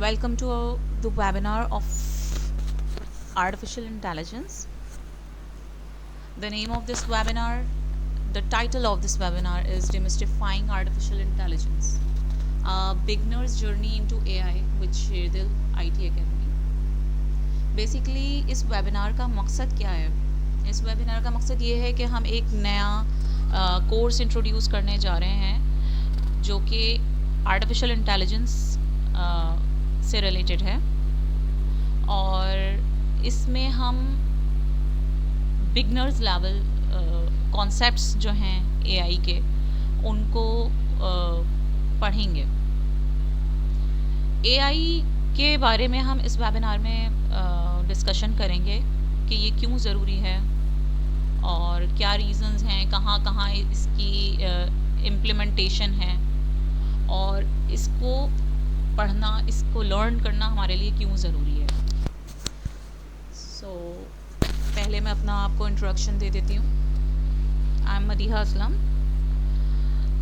Welcome to the webinar of Artificial Intelligence. The name of this webinar, the title of this webinar is Demystifying Artificial Intelligence, a beginner's journey into AI with Sherdil IT Academy. Basically इस webinar का मकसद क्या है? इस webinar का मकसद ये है कि हम एक नया कोर्स इंट्रोड्यूस करने जा रहे हैं जो कि आर्टिफिशियल इंटेलिजेंस से रिलेटेड है और इसमें हम बिगनर्स लेवल कॉन्सेप्ट्स जो हैं एआई के उनको पढ़ेंगे। एआई के बारे में हम इस वेबिनार में डिस्कशन करेंगे कि ये क्यों ज़रूरी है और क्या रीज़न्स हैं, कहाँ कहाँ इसकी इम्प्लीमेंटेशन है और इसको पढ़ना, इसको लर्न करना हमारे लिए क्यों ज़रूरी है। पहले मैं अपना आपको इंट्रोडक्शन दे देती हूँ। I am Madiha Aslam.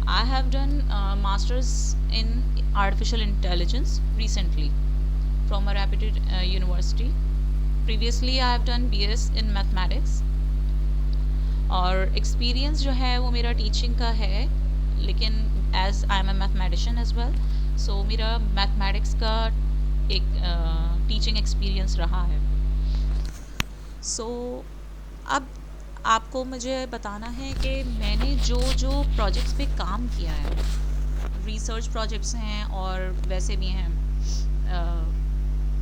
I have done masters in artificial intelligence recently from a reputed university. Previously I have done BS in mathematics और एक्सपीरियंस जो है वो मेरा टीचिंग का है, लेकिन as I am a mathematician as well, so मेरा mathematics का एक टीचिंग एक्सपीरियंस रहा है। अब आपको मुझे बताना है कि मैंने जो प्रोजेक्ट्स पे काम किया है, रिसर्च प्रोजेक्ट्स हैं और वैसे भी हैं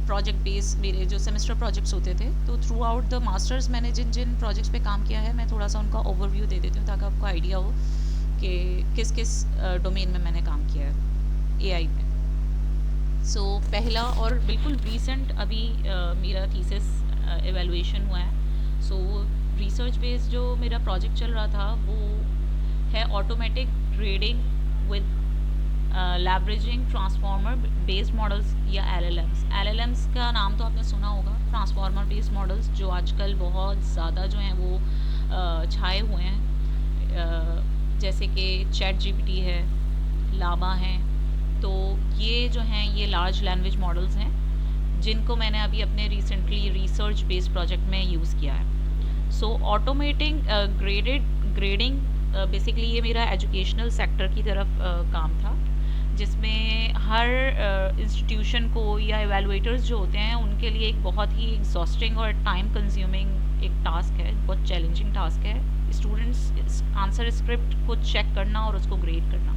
प्रोजेक्ट बेस मेरे जो सेमेस्टर प्रोजेक्ट्स होते थे, तो थ्रू आउट द मास्टर्स मैंने जिन जिन प्रोजेक्ट्स पे काम किया है मैं थोड़ा सा उनका ओवरव्यू दे देती हूँ ताकि आपको आइडिया हो कि किस किस डोमेन में मैंने काम किया है एआई में। पहला और बिल्कुल रीसेंट अभी मेरा थीसिस एवेलुएशन हुआ है। रिसर्च बेस्ड जो मेरा प्रोजेक्ट चल रहा था वो है automatic grading with leveraging transformer based models या एलएलएम्स का नाम तो आपने सुना होगा। ट्रांसफॉर्मर बेस्ड मॉडल्स जो आजकल बहुत ज़्यादा जो हैं वो छाए हुए हैं, जैसे कि चैट जीपीटी है, लामा है। तो ये जो हैं ये लार्ज लैंग्वेज मॉडल्स हैं जिनको मैंने अभी अपने रिसेंटली रिसर्च बेस्ड प्रोजेक्ट में यूज़ किया है। ऑटोमेटिंग ग्रेडिंग बेसिकली ये मेरा एजुकेशनल सेक्टर की तरफ काम था, जिसमें हर इंस्टीट्यूशन को या एवेलुएटर्स जो होते हैं उनके लिए एक बहुत ही एग्जॉस्टिंग और टाइम कंज्यूमिंग एक टास्क है, बहुत चैलेंजिंग टास्क है स्टूडेंट्स आंसर स्क्रिप्ट को चेक करना और उसको ग्रेड करना।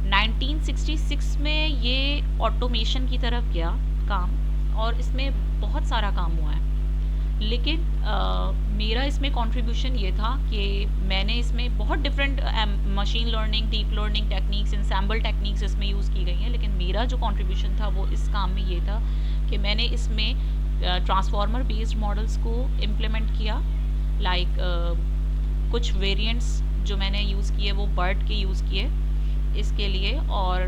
1966 में ये ऑटोमेशन की तरफ गया काम और इसमें बहुत सारा काम हुआ है, लेकिन मेरा इसमें कंट्रीब्यूशन ये था कि मैंने इसमें बहुत different machine learning, deep learning techniques, ensemble techniques इसमें यूज़ की गई हैं, लेकिन मेरा जो कंट्रीब्यूशन था वो इस काम में ये था कि मैंने इसमें ट्रांसफॉर्मर बेस्ड मॉडल्स को इम्प्लीमेंट किया। कुछ वेरिएंट्स जो मैंने यूज़ किए वो बर्ड के यूज़ किए इसके लिए, और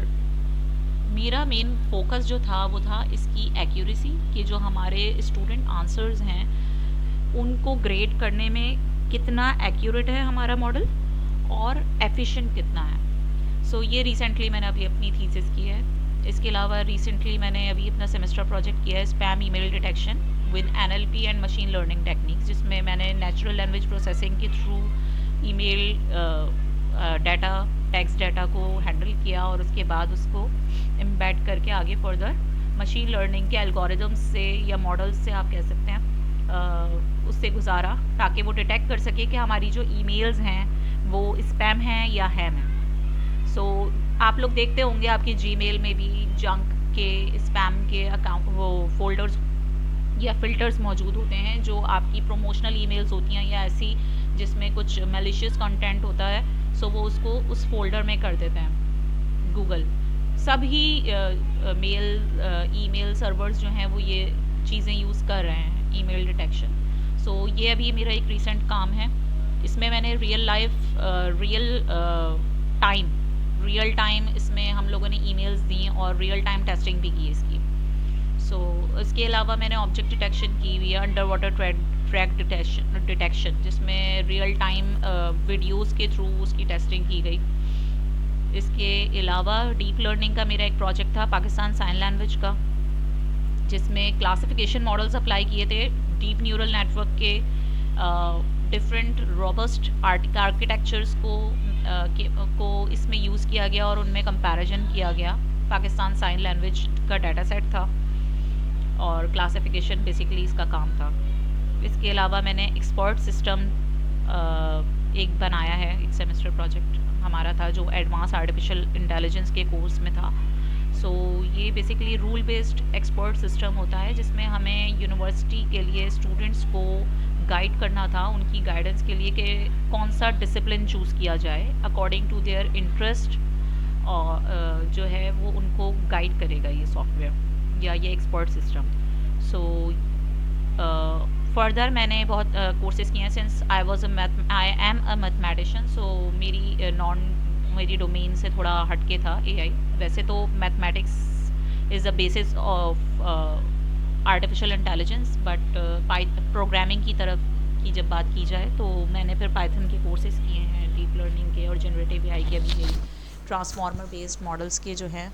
मेरा मेन फोकस जो था वो था इसकी एक्यूरेसी कि जो हमारे स्टूडेंट आंसर्स हैं उनको ग्रेड करने में कितना एक्यूरेट है हमारा मॉडल और एफिशिएंट कितना है। ये रिसेंटली मैंने अभी अपनी थीसिस की है। इसके अलावा रिसेंटली मैंने अभी अपना सेमेस्टर प्रोजेक्ट किया है spam email detection with NLP and machine learning techniques, जिसमें मैंने नेचुरल लैंग्वेज प्रोसेसिंग के through email data, text data को हैंडल किया और उसके बाद उसको एम्बेड करके आगे फर्दर मशीन लर्निंग के एल्गोरिदम्स से या मॉडल्स से आप कह सकते हैं उससे गुजारा, ताकि वो डिटेक्ट कर सके कि हमारी जो ईमेल्स हैं वो स्पैम हैं या हैम हैं। आप लोग देखते होंगे आपकी जीमेल में भी जंक के, स्पैम के अकाउंट वो फोल्डर्स या फ़िल्टर्स मौजूद होते हैं जो आपकी प्रोमोशनल ईमेल्स होती हैं या ऐसी जिसमें कुछ मैलिशियस कंटेंट होता है, वो उसको उस फोल्डर में कर देते हैं। गूगल सभी ईमेल सर्वर्स जो हैं वो ये चीज़ें यूज़ कर रहे हैं, ईमेल डिटेक्शन। ये अभी मेरा एक रीसेंट काम है। इसमें मैंने रियल टाइम इसमें हम लोगों ने ईमेल्स दी और रियल टाइम टेस्टिंग भी की इसकी। इसके अलावा मैंने ऑब्जेक्ट डिटेक्शन की हुई है, अंडर वाटर ट्रैक डिटेक्शन, जिसमें रियल टाइम वीडियोस के थ्रू उसकी टेस्टिंग की गई। इसके अलावा डीप लर्निंग का मेरा एक प्रोजेक्ट था पाकिस्तान साइन लैंग्वेज का, जिसमें क्लासिफिकेशन मॉडल्स अप्लाई किए थे डीप न्यूरल नेटवर्क के डिफरेंट रोबस्ट आर्किटेक्चर्स को इसमें यूज़ किया गया और उनमें कंपैरिजन किया गया। पाकिस्तान साइन लैंग्वेज का डाटा सेट था और क्लासिफिकेशन बेसिकली इसका काम था। इसके अलावा मैंने एक्सपर्ट सिस्टम एक बनाया है, एक सेमेस्टर प्रोजेक्ट हमारा था जो एडवांस आर्टिफिशियल इंटेलिजेंस के कोर्स में था। सो ये basically rule based expert system होता है जिसमें हमें यूनिवर्सिटी के लिए स्टूडेंट्स को गाइड करना था, उनकी गाइडेंस के लिए कि कौन सा डिसिप्लिन चूज़ किया जाए अकॉर्डिंग टू देयर इंटरेस्ट, और जो है वो उनको गाइड करेगा ये सॉफ्टवेयर या ये एक्सपर्ट सिस्टम। सो फर्दर मैंने बहुत कोर्सेज़ किए हैं since I am a mathematician. So मेरी डोमेन से थोड़ा हटके था एआई। वैसे तो mathematics is the basis of artificial intelligence, but programming की तरफ की जब बात की जाए तो मैंने फिर पाइथन के कोर्सेज़ किए हैं, डीप लर्निंग के और जनरेटिव एआई के भी ट्रांसफॉर्मर बेस्ड मॉडल्स के जो हैं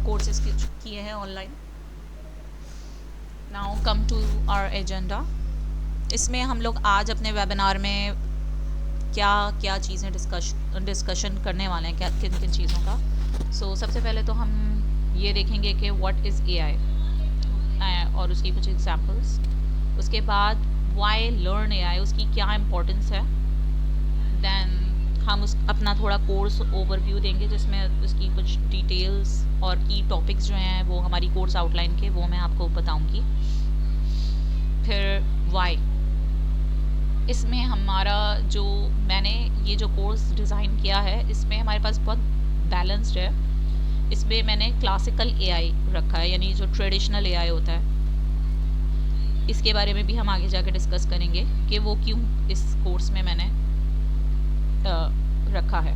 कोर्सेज़ किए हैं online. Now come to our agenda. इसमें हम लोग आज अपने वेबिनार में क्या क्या चीज़ें डिस्कशन करने वाले हैं, क्या किन किन चीज़ों का। सबसे पहले तो हम ये देखेंगे कि व्हाट इज़ एआई और उसकी कुछ एग्जांपल्स। उसके बाद व्हाई लर्न एआई, उसकी क्या इम्पोर्टेंस है। देन हम अपना थोड़ा कोर्स ओवरव्यू देंगे जिसमें उसकी कुछ डिटेल्स और की टॉपिक्स जो हैं वो हमारी कोर्स आउटलाइन के वो मैं आपको बताऊंगी। फिर व्हाई, इसमें हमारा जो मैंने ये जो कोर्स डिज़ाइन किया है इसमें हमारे पास बहुत बैलेंस्ड है। इसमें मैंने क्लासिकल एआई रखा है, यानी जो ट्रेडिशनल एआई होता है, इसके बारे में भी हम आगे जाकर डिस्कस करेंगे कि वो क्यों इस कोर्स में मैंने रखा है।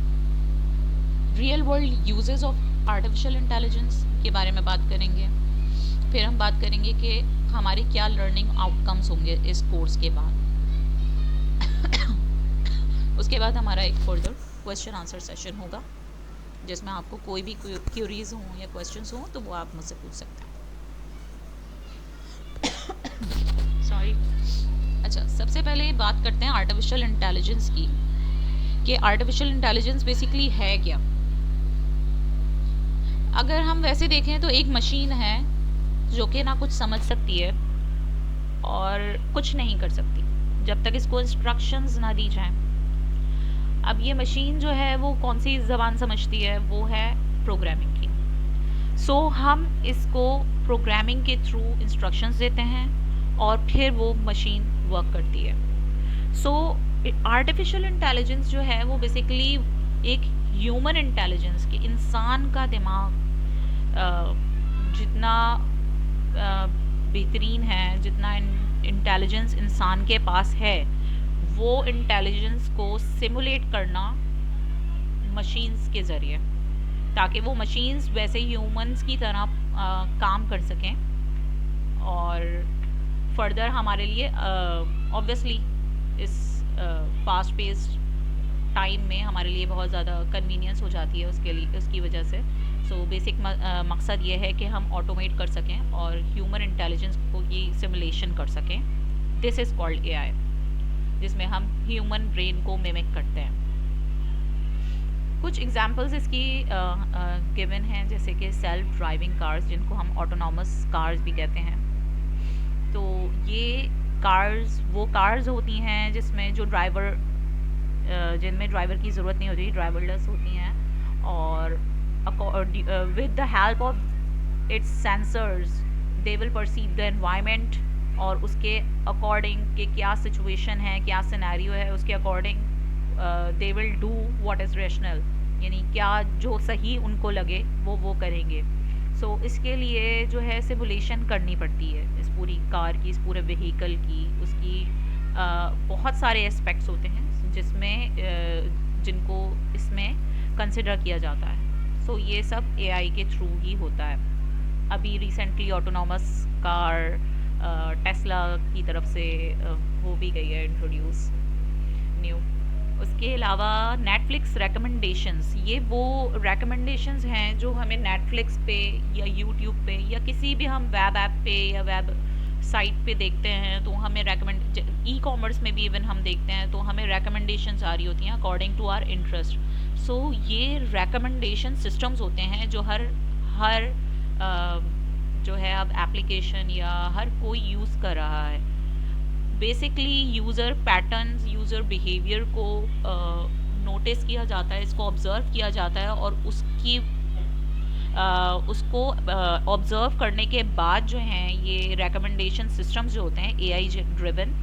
Real world uses of artificial intelligence के बारे में बात करेंगे। फिर हम बात करेंगे कि हमारे क्या लर्निंग आउटकम्स होंगे इस कोर्स के बाद। उसके बाद हमारा एक फर्दर क्वेश्चन आंसर सेशन होगा जिसमें आपको कोई भी क्यूरीज हों या क्वेश्चंस हों तो वो आप मुझसे पूछ सकते हैं। सॉरी। अच्छा, सबसे पहले बात करते हैं आर्टिफिशियल इंटेलिजेंस की, कि आर्टिफिशियल इंटेलिजेंस बेसिकली है क्या। अगर हम वैसे देखें तो एक मशीन है जो कि ना कुछ समझ सकती है और कुछ नहीं कर सकती जब तक इसको इंस्ट्रक्शंस ना दी जाएं। अब ये मशीन जो है वो कौन सी ज़बान समझती है, वो है प्रोग्रामिंग की। हम इसको प्रोग्रामिंग के थ्रू इंस्ट्रक्शंस देते हैं और फिर वो मशीन वर्क करती है। आर्टिफिशियल इंटेलिजेंस जो है वो बेसिकली एक ह्यूमन इंटेलिजेंस के, इंसान का दिमाग जितना बेहतरीन है, जितना इंटेलिजेंस इंसान के पास है, वो इंटेलिजेंस को सिमुलेट करना मशीन्स के ज़रिए, ताकि वो मशीन्स वैसे ह्यूमंस की तरह काम कर सकें और फर्दर हमारे लिए ऑब्वियसली इस फास्ट पेस्ड टाइम में हमारे लिए बहुत ज़्यादा कन्वीनियंस हो जाती है उसकी वजह से। बेसिक मकसद ये है कि हम ऑटोमेट कर सकें और ह्यूमन इंटेलिजेंस को ये सिमुलेशन कर सकें। दिस इज़ कॉल्ड एआई, जिसमें हम ह्यूमन ब्रेन को मिमिक करते हैं। कुछ एग्जांपल्स इसकी गिवन हैं, जैसे कि सेल्फ ड्राइविंग कार्स, जिनको हम ऑटोनॉमस कार्स भी कहते हैं। तो ये कार्स वो कार्स होती हैं जिसमें जिनमें ड्राइवर की ज़रूरत नहीं होती, ड्राइवरलेस होती हैं, और with the help of its sensors they will perceive the environment, और उसके अकॉर्डिंग कि क्या सिचुएशन है, क्या सिनेरियो है, उसके according they will do what is rational, यानी क्या जो सही उनको लगे वो करेंगे। इसके लिए जो है सिमुलेशन करनी पड़ती है इस पूरी कार की, इस पूरे व्हीकल की। उसकी बहुत सारे एस्पेक्ट्स होते हैं जिनको इसमें कंसिडर किया जाता है। ये सब एआई के थ्रू ही होता है। अभी रिसेंटली ऑटोनॉमस कार टेस्ला की तरफ से हो भी गई है इंट्रोड्यूस न्यू। उसके अलावा नेटफ्लिक्स रिकमेंडेशंस, ये वो रिकमेंडेशंस हैं जो हमें नेटफ्लिक्स पे या यूट्यूब पे या किसी भी हम वेब ऐप पे या वेब साइट पे देखते हैं तो हमें रेकमेंड, ई कॉमर्स में भी इवन हम देखते हैं तो हमें रिकमेंडेशंस आ रही होती हैं अकॉर्डिंग टू आवर इंटरेस्ट। सो ये रिकमेंडेशन सिस्टम्स होते हैं जो हर हर अ, जो है अब एप्लीकेशन या हर कोई यूज़ कर रहा है। Basically user patterns, user behaviour को नोटिस किया जाता है, इसको ऑब्ज़र्व किया जाता है और उसको ऑब्ज़र्व करने के बाद जो हैं ये रिकमेंडेशन सिस्टम्स जो होते हैं एआई ड्रिवन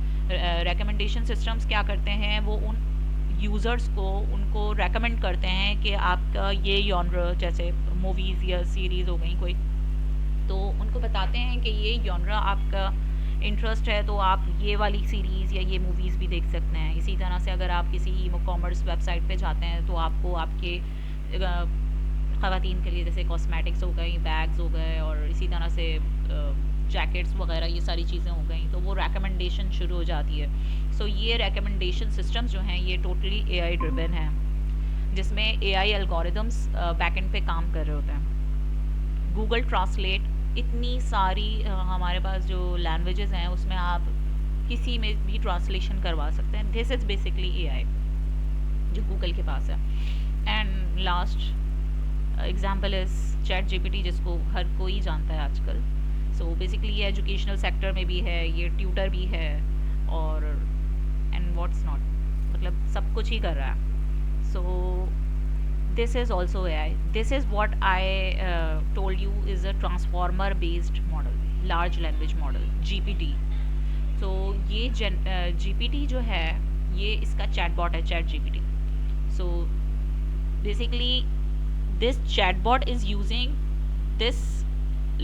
रिकमेंडेशन सिस्टम्स क्या करते हैं, वो उन यूज़र्स को उनको रेकमेंड करते हैं कि आपका ये जॉनर, जैसे मूवीज़ या सीरीज़ हो गई कोई, तो उनको बताते हैं कि ये जॉनरा आपका इंटरेस्ट है तो आप ये वाली सीरीज़ या ये मूवीज़ भी देख सकते हैं। इसी तरह से अगर आप किसी ई कॉमर्स वेबसाइट पे जाते हैं तो आपको आपके ख़वातीन के लिए जैसे कॉस्मेटिक्स हो गई, बैग्स हो गए और इसी तरह से जैकेट्स वगैरह, ये सारी चीज़ें हो गई, तो वो रिकमेंडेशन शुरू हो जाती है। सो ये रिकमेंडेशन सिस्टम्स जो हैं ये टोटली एआई ड्रिवन हैं, जिसमें एआई एल्गोरिदम्स बैकएंड पे काम कर रहे होते हैं। गूगल ट्रांसलेट, इतनी सारी हमारे पास जो लैंग्वेजेस हैं उसमें आप किसी में भी ट्रांसलेशन करवा सकते हैं। दिस इज़ बेसिकली एआई जो गूगल के पास है। And last example is chat GPT, जिसको हर कोई जानता है आजकल। सो बेसिकली ये एजुकेशनल सेक्टर में भी है, ये ट्यूटर भी है और एंड व्हाट्स नॉट, मतलब सब कुछ ही कर रहा है। सो this is also AI. This is what I told you is a transformer based model, large language model, GPT. So ये GPT जो है ये इसका chatbot है, chat GPT. So basically this chatbot is using this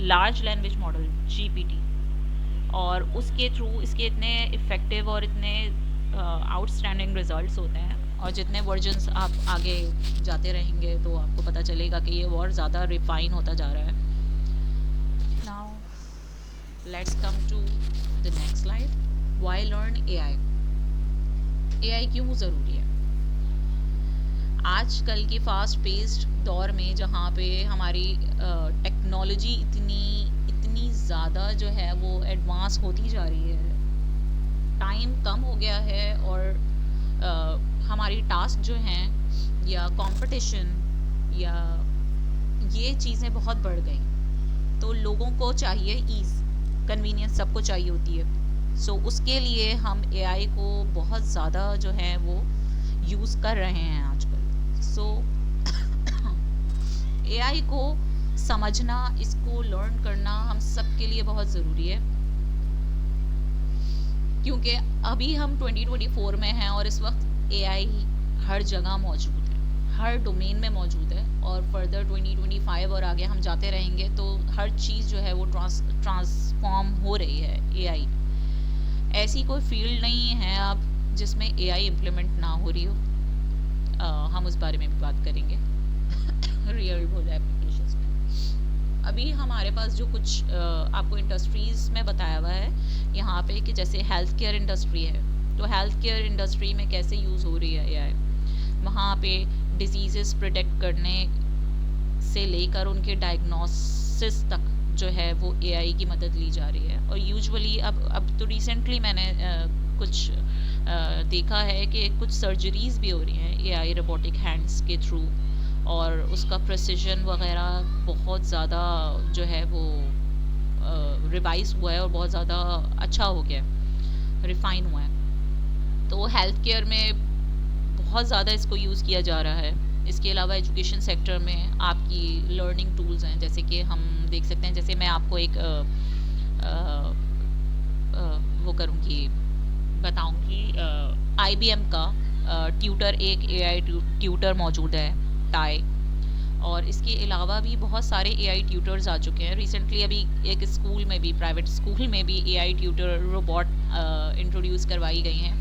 large language model GPT और उसके through इसके इतने इफ़ेक्टिव और इतने आउटस्टैंडिंग रिजल्ट्स होते हैं, और जितने वर्जन्स आप आगे जाते रहेंगे तो आपको पता चलेगा कि ये और ज़्यादा रिफाइन होता जा रहा है। Now let's come to the next slide. Why learn AI? AI क्यों ज़रूरी है? आजकल के फास्ट पेस्ड दौर में जहाँ पे हमारी टेक्नोलॉजी इतनी ज़्यादा जो है वो एडवांस होती जा रही है, टाइम कम हो गया है और हमारी टास्क जो हैं या कंपटीशन या ये चीज़ें बहुत बढ़ गई, तो लोगों को चाहिए ईज़, कन्वीनियंस सबको चाहिए होती है। सो उसके लिए हम एआई को बहुत ज़्यादा जो है वो यूज़ कर रहे हैं आजकल। सो एआई को समझना, इसको लर्न करना हम सब के लिए बहुत ज़रूरी है, क्योंकि अभी हम 2024 में हैं और इस वक्त एआई हर जगह मौजूद है, हर डोमेन में मौजूद है और फर्दर 2025 और आगे हम जाते रहेंगे तो हर चीज़ जो है वो ट्रांसफॉर्म हो रही है एआई। ऐसी कोई फील्ड नहीं है अब जिसमें एआई इम्प्लीमेंट ना हो रही हो। हम उस बारे में भी बात करेंगे रियल वर्ल्ड एप्लीकेशंस में। अभी हमारे पास जो कुछ आपको इंडस्ट्रीज़ में बताया हुआ है यहाँ पे कि जैसे हेल्थ केयर इंडस्ट्री है, तो हेल्थ केयर इंडस्ट्री में कैसे यूज़ हो रही है एआई, वहाँ पे डिजीज़ेस प्रिडिक्ट करने से लेकर उनके डायग्नोसिस तक जो है वो एआई की मदद ली जा रही है। और यूजुअली अब तो रिसेंटली मैंने कुछ देखा है कि कुछ सर्जरीज़ भी हो रही हैं एआई रोबोटिक हैंड्स के थ्रू, और उसका प्रेसिजन वगैरह बहुत ज़्यादा जो है वो रिवाइज हुआ है और बहुत ज़्यादा अच्छा हो गया, रिफाइन हुआ है। तो हेल्थ केयर में बहुत ज़्यादा इसको यूज़ किया जा रहा है। इसके अलावा एजुकेशन सेक्टर में आपकी लर्निंग टूल्स हैं, जैसे कि हम देख सकते हैं, जैसे मैं आपको एक वो करूँगी, बताऊँगी, IBM का ट्यूटर, एक एआई ट्यूटर मौजूद है, टाई, और इसके अलावा भी बहुत सारे एआई ट्यूटर्स आ चुके हैं। रिसेंटली अभी एक स्कूल में भी, प्राइवेट स्कूल में भी एआई ट्यूटर रोबोट इंट्रोड्यूस करवाई गई हैं।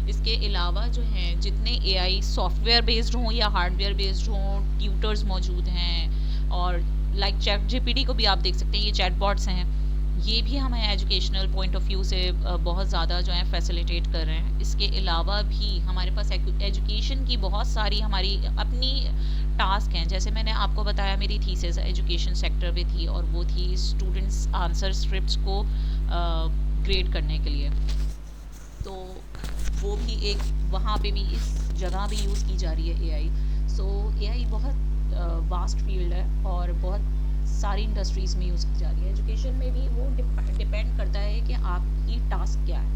इसके अलावा जो हैं जितने एआई सॉफ्टवेयर बेस्ड हों या हार्डवेयर बेस्ड हों ट्यूटर्स मौजूद हैं, और लाइक चैट जीपीटी को भी आप देख सकते हैं, ये चैटबॉट्स हैं ये भी हमें एजुकेशनल पॉइंट ऑफ व्यू से बहुत ज़्यादा जो है फैसिलिटेट कर रहे हैं। इसके अलावा भी हमारे पास एजुकेशन की बहुत सारी हमारी अपनी टास्क हैं। जैसे मैंने आपको बताया मेरी थीसिस एजुकेशन सेक्टर में थी और वो थी स्टूडेंट्स आंसर स्क्रिप्ट्स को ग्रेड करने के लिए। तो वो भी एक वहाँ पे भी इस जगह भी यूज़ की जा रही है एआई। सो एआई बहुत वास्ट फील्ड है और बहुत सारी इंडस्ट्रीज़ में यूज़ की जा रही है। एजुकेशन में भी वो डिपेंड करता है कि आपकी टास्क क्या है।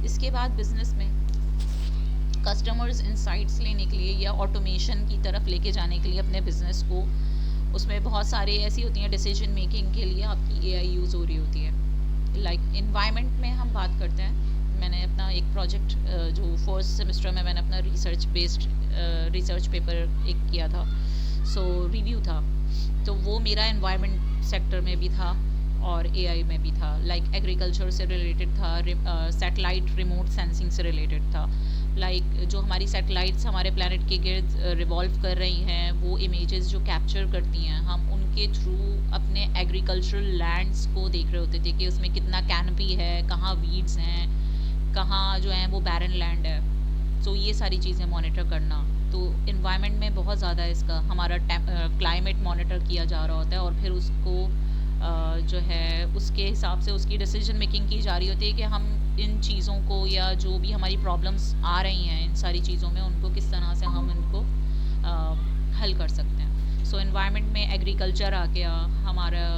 इसके बाद बिजनेस में कस्टमर्स इंसाइट्स लेने के लिए या ऑटोमेशन की तरफ लेके जाने के लिए अपने बिजनेस को, उसमें बहुत सारे ऐसी होती हैं डिसीजन मेकिंग के लिए आपकी एआई यूज़ हो रही होती है। लाइक इन्वायरमेंट में हम बात करते हैं, मैंने अपना एक प्रोजेक्ट जो फर्स्ट सेमेस्टर में मैंने अपना रिसर्च बेस्ड रिसर्च पेपर एक किया था, सो रिव्यू था, तो वो मेरा एनवायरनमेंट सेक्टर में भी था और एआई में भी था। लाइक एग्रीकल्चर से रिलेटेड था, सैटेलाइट रिमोट सेंसिंग से रिलेटेड था। लाइक जो हमारी सैटेलाइट्स हमारे प्लैनेट के गिर्द रिवॉल्व कर रही हैं, वो इमेजेस जो कैप्चर करती हैं, हम उनके थ्रू अपने एग्रीकल्चरल लैंड्स को देख रहे होते थे कि उसमें कितना कैनपी है, कहाँ वीड्स हैं, कहाँ जो है वो बैरन लैंड है। तो ये सारी चीज़ें मॉनिटर करना, तो इन्वायरमेंट में बहुत ज़्यादा इसका हमारा क्लाइमेट मॉनिटर किया जा रहा होता है और फिर उसको जो है उसके हिसाब से उसकी डिसीजन मेकिंग की जा रही होती है कि हम इन चीज़ों को या जो भी हमारी प्रॉब्लम्स आ रही हैं इन सारी चीज़ों में उनको किस तरह से हम इनको हल कर सकते हैं। सो इन्वायरमेंट में एग्रीकल्चर आ गया, हमारा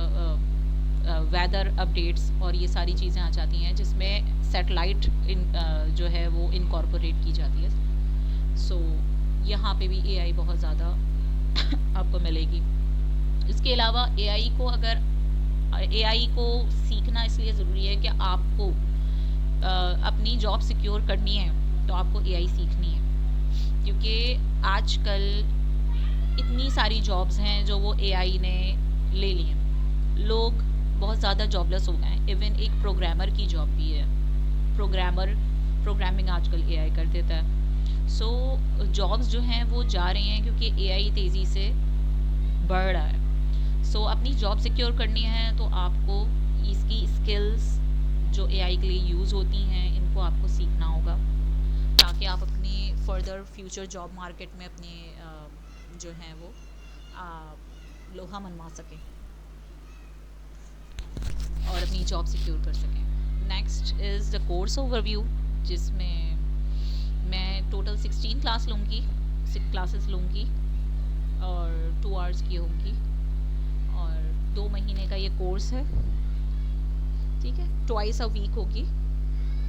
वेदर अपडेट्स और ये सारी चीज़ें आ जाती हैं जिसमें सैटेलाइट जो है वो इनकॉर्पोरेट की जाती है। सो यहाँ पे भी एआई बहुत ज़्यादा आपको मिलेगी। इसके अलावा एआई को सीखना इसलिए ज़रूरी है कि आपको अपनी जॉब सिक्योर करनी है तो आपको एआई सीखनी है, क्योंकि आजकल इतनी सारी जॉब्स हैं जो वो एआई ने ले ली हैं। लोग बहुत ज़्यादा जॉबलेस हो गए हैं। इवन एक प्रोग्रामर की जॉब भी है, प्रोग्रामिंग आजकल एआई कर देता है। सो जॉब्स जो हैं वो जा रही हैं क्योंकि एआई तेज़ी से बढ़ रहा है। सो अपनी जॉब सिक्योर करनी है तो आपको इसकी स्किल्स जो एआई के लिए यूज़ होती हैं इनको आपको सीखना होगा, ताकि आप अपनी फर्दर फ्यूचर जॉब मार्केट में अपने जो हैं वो लोहा मनवा सकें और अपनी जॉब सिक्योर कर सकें। Next is the course overview, जिसमें मैं टोटल 16 क्लासेस लूँगी और 2 आवर्स की होंगी और 2 महीने का ये कोर्स है, ठीक है। ट्वाइस अ वीक होगी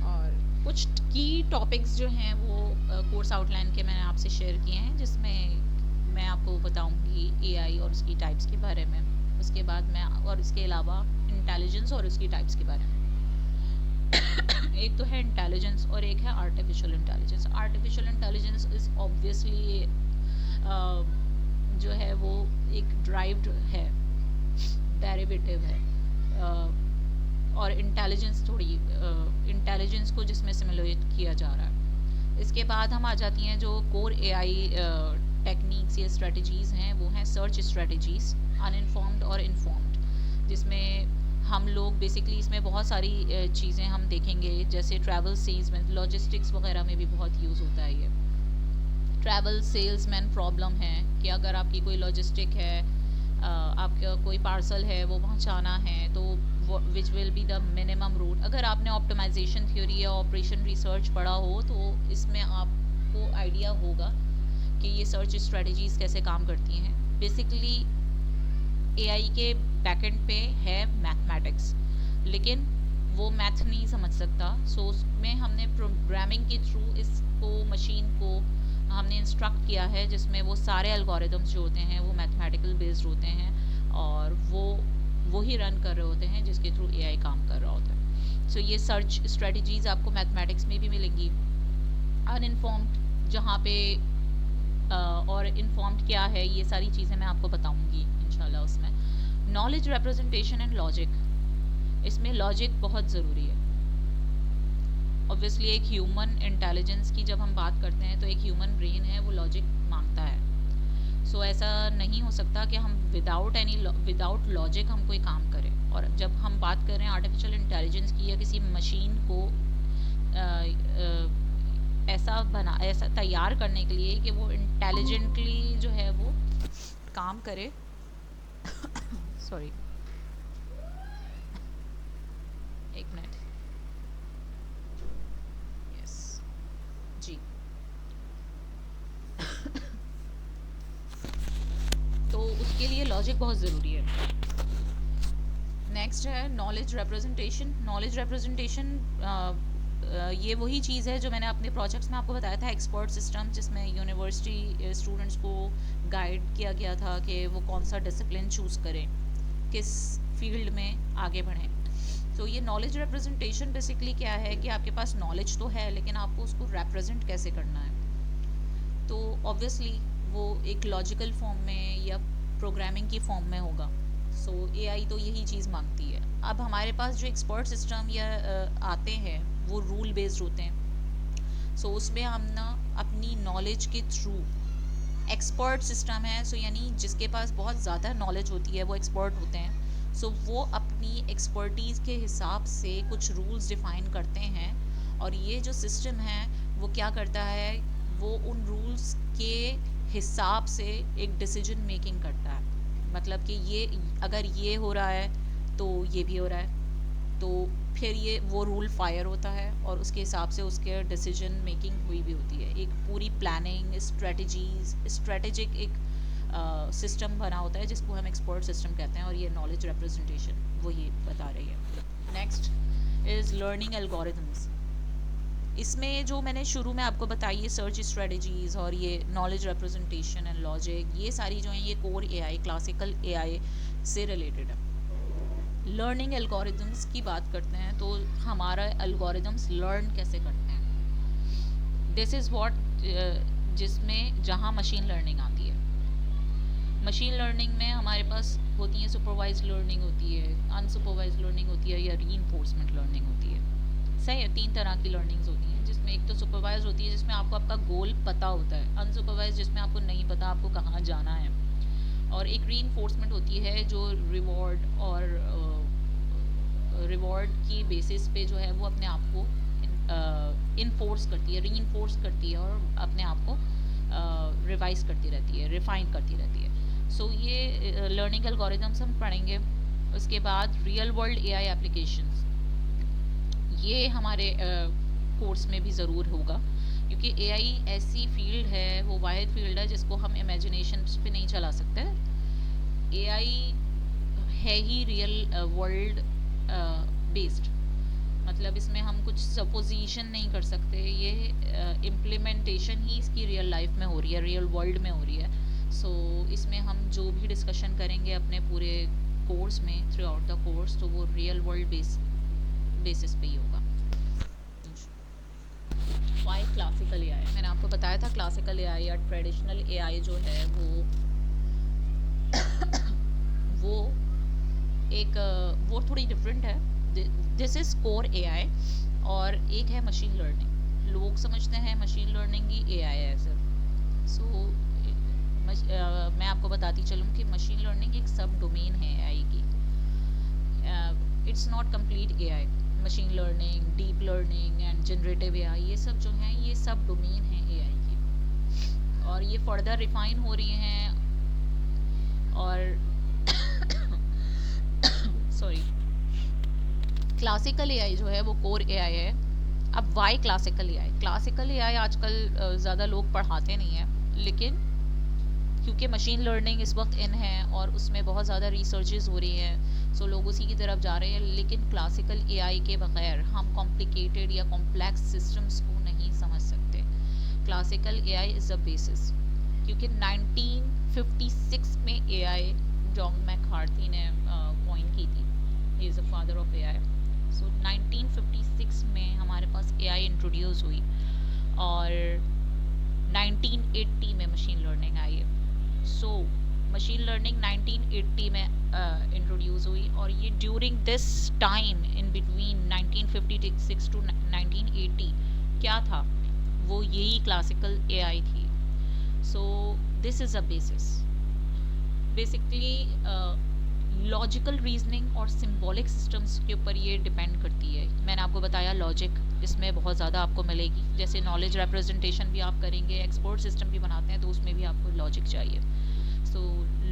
और कुछ की टॉपिक्स जो हैं वो कोर्स आउटलाइन के मैंने आपसे शेयर किए हैं, जिसमें मैं आपको बताऊंगी एआई और उसकी टाइप्स के बारे में। उसके बाद मैं और इसके अलावा इंटेलिजेंस और उसकी टाइप्स के बारे में एक तो है इंटेलिजेंस और एक है artificial intelligence. Artificial intelligence is obviously जो है वो एक ड्राइव्ड है, डेरिवेटिव है, और इंटेलिजेंस थोड़ी इंटेलिजेंस को जिसमें सिमुलेट किया जा रहा है। इसके बाद हम आ जाती हैं जो कोर एआई टेक्निक्स या स्ट्रेटजीज़ हैं, वो हैं सर्च स्ट्रेटजीज़, अनइन्फॉर्म्ड और इन्फॉर्म्ड, जिसमें हम लोग बेसिकली इसमें बहुत सारी चीज़ें हम देखेंगे, जैसे ट्रैवल सेल्समैन, लॉजिस्टिक्स वगैरह में भी बहुत यूज़ होता है ये। ट्रैवल सेल्समैन प्रॉब्लम है कि अगर आपकी कोई लॉजिस्टिक है, आपका कोई पार्सल है वो पहुंचाना है, तो which will be the minimum route. अगर आपने ऑप्टिमाइजेशन थ्योरी या ऑपरेशन रिसर्च पढ़ा हो तो इसमें आपको आइडिया होगा कि ये सर्च स्ट्रेटजीज़ कैसे काम करती हैं। बेसिकली एआई के बैकएंड पे है मैथमेटिक्स, लेकिन वो मैथ नहीं समझ सकता। सो उसमें हमने प्रोग्रामिंग के थ्रू इसको मशीन को हमने इंस्ट्रक्ट किया है, जिसमें वो सारे एल्गोरिदम्स जो होते हैं वो मैथमेटिकल बेस्ड होते हैं और वो ही रन कर रहे होते हैं जिसके थ्रू एआई काम कर रहा होता है। सो ये सर्च स्ट्रेटजीज़ आपको मैथमेटिक्स में भी मिलेंगी। अनइन्फॉर्म्ड जहाँ पे और इन्फॉर्म्ड क्या है, ये सारी चीज़ें मैं आपको बताऊंगी इंशाल्लाह उसमें। नॉलेज रिप्रेजेंटेशन एंड लॉजिक, इसमें लॉजिक बहुत ज़रूरी है। ऑब्वियसली एक ह्यूमन इंटेलिजेंस की जब हम बात करते हैं तो एक ह्यूमन ब्रेन है वो लॉजिक मांगता है। सो ऐसा नहीं हो सकता कि हम विदाउट लॉजिक हम कोई काम करें। और जब हम बात कर रहे हैं आर्टिफिशियल इंटेलिजेंस की या किसी मशीन को ऐसा तैयार करने के लिए कि वो इंटेलिजेंटली जो है वो काम करे, सॉरी एक मिनट, यस जी। तो उसके लिए लॉजिक बहुत ज़रूरी है। नेक्स्ट है नॉलेज रिप्रेजेंटेशन। नॉलेज रिप्रेजेंटेशन ये वही चीज़ है जो मैंने अपने प्रोजेक्ट्स में आपको बताया था, एक्सपर्ट सिस्टम, जिसमें यूनिवर्सिटी स्टूडेंट्स को गाइड किया गया था कि वो कौन सा डिसिप्लिन चूज़ करें, किस फील्ड में आगे बढ़ें। तो ये नॉलेज रिप्रेजेंटेशन बेसिकली क्या है कि आपके पास नॉलेज तो है लेकिन आपको उसको रिप्रेजेंट कैसे करना है। तो ऑब्वियसली वो एक लॉजिकल फॉर्म में या प्रोग्रामिंग की फॉर्म में होगा। सो एआई तो यही चीज़ मांगती है। अब हमारे पास जो एक्सपर्ट सिस्टम या आते हैं वो रूल बेस्ड होते हैं। सो उसमें हम ना अपनी नॉलेज के थ्रू, एक्सपर्ट सिस्टम है सो यानी जिसके पास बहुत ज़्यादा नॉलेज होती है वो एक्सपर्ट होते हैं। सो वो अपनी एक्सपर्टीज़ के हिसाब से कुछ रूल्स डिफ़ाइन करते हैं और ये जो सिस्टम है वो क्या करता है, वो उन रूल्स के हिसाब से एक डिसीजन मेकिंग करता है। मतलब कि ये अगर ये हो रहा है तो ये भी हो रहा है, तो फिर ये वो रूल फायर होता है और उसके हिसाब से उसके डिसीजन मेकिंग हुई भी होती है। एक पूरी प्लानिंग, स्ट्रेटेजिक एक सिस्टम बना होता है जिसको हम एक्सपर्ट सिस्टम कहते हैं और ये नॉलेज रिप्रेजेंटेशन वो ये बता रही है। Next is learning algorithms. इसमें जो मैंने शुरू में आपको बताई है सर्च स्ट्रेटजीज़ और ये नॉलेज रिप्रेजेंटेशन एंड लॉजिक, ये सारी जो हैं ये कोर एआई, क्लासिकल एआई से रिलेटेड है। लर्निंग एल्गोरिथम्स की बात करते हैं तो हमारा एल्गोरिथम्स लर्न कैसे करते हैं, दिस इज़ व्हाट, जिसमें जहाँ मशीन लर्निंग आती है। मशीन लर्निंग में हमारे पास होती है सुपरवाइज लर्निंग होती है, अनसुपरवाइज लर्निंग होती है या रीइंफोर्समेंट लर्निंग होती है। सही है, 3 तरह की लर्निंग्स होती हैं जिसमें एक तो सुपरवाइज होती है जिसमें आपको आपका गोल पता होता है, अनसुपरवाइज जिसमें आपको नहीं पता आपको कहाँ जाना है, और एक रीइंफोर्समेंट होती है जो रिवॉर्ड की बेसिस पे जो है वो अपने आप को इन्फोर्स करती है, रीइंफोर्स करती है और अपने आप को रिवाइज करती रहती है, रिफाइन करती रहती है। सो ये लर्निंग एल्गोरिथम्स हम पढ़ेंगे। उसके बाद रियल वर्ल्ड एआई एप्लीकेशंस, ये हमारे कोर्स में भी ज़रूर होगा क्योंकि एआई ऐसी फील्ड है, वो वाहिद फील्ड है जिसको हम इमेजिनेशन पे नहीं चला सकते। एआई है ही रियल वर्ल्ड बेस्ड, मतलब इसमें हम कुछ सपोजिशन नहीं कर सकते, ये इम्प्लीमेंटेशन ही इसकी रियल लाइफ में हो रही है, रियल वर्ल्ड में हो रही है। सो इसमें हम जो भी डिस्कशन करेंगे अपने पूरे कोर्स में, थ्रू आउट द कोर्स, तो वो रियल वर्ल्ड बेसिस पे ही होगा। वाई क्लासिकल एआई, मैंने आपको बताया था क्लासिकल एआई या ट्रेडिशनल एआई जो है वो एक वो थोड़ी डिफरेंट है। दिस इज़ कोर एआई और एक है मशीन लर्निंग। लोग समझते हैं मशीन लर्निंग ही एआई है सिर्फ। सो मैं आपको बताती चलूँ कि मशीन लर्निंग एक सब डोमेन है एआई की। It's not complete AI. Machine learning, deep learning and generative AI, ये सब जो हैं ये सब डोमेन हैं एआई की और ये फर्दर रिफाइन हो रही हैं। और सॉरी, क्लासिकल एआई जो है वो कोर एआई है। अब why classical AI, classical AI आजकल ज़्यादा लोग पढ़ाते नहीं हैं, लेकिन क्योंकि मशीन लर्निंग इस वक्त इन है और उसमें बहुत ज़्यादा रिसर्चेज हो रही हैं, सो लोग उसी की तरफ जा रहे हैं। लेकिन क्लासिकल एआई के बगैर हम कॉम्प्लिकेटेड या कॉम्प्लेक्स सिस्टम्स को नहीं समझ सकते। Classical AI is the basis, क्योंकि 1956 में एआई जॉन मैककार्थी ने कॉइन की थी, he is the father of AI. So 1956 में हमारे पास एआई इंट्रोड्यूस हुई और 1980 में मशीन लर्निंग आई है। सो मशीन लर्निंग 1980 में इंट्रोड्यूस हुई और ये during this time in between 1956 to 1980 क्या था, वो यही क्लासिकल एआई थी। So this is a basis. Basically logical reasoning और सिंबॉलिक सिस्टम्स के ऊपर ये डिपेंड करती है। मैंने आपको बताया लॉजिक इसमें बहुत ज़्यादा आपको मिलेगी, जैसे नॉलेज रिप्रेजेंटेशन भी आप करेंगे, एक्सपोर्ट सिस्टम भी बनाते हैं तो उसमें भी आपको लॉजिक चाहिए। सो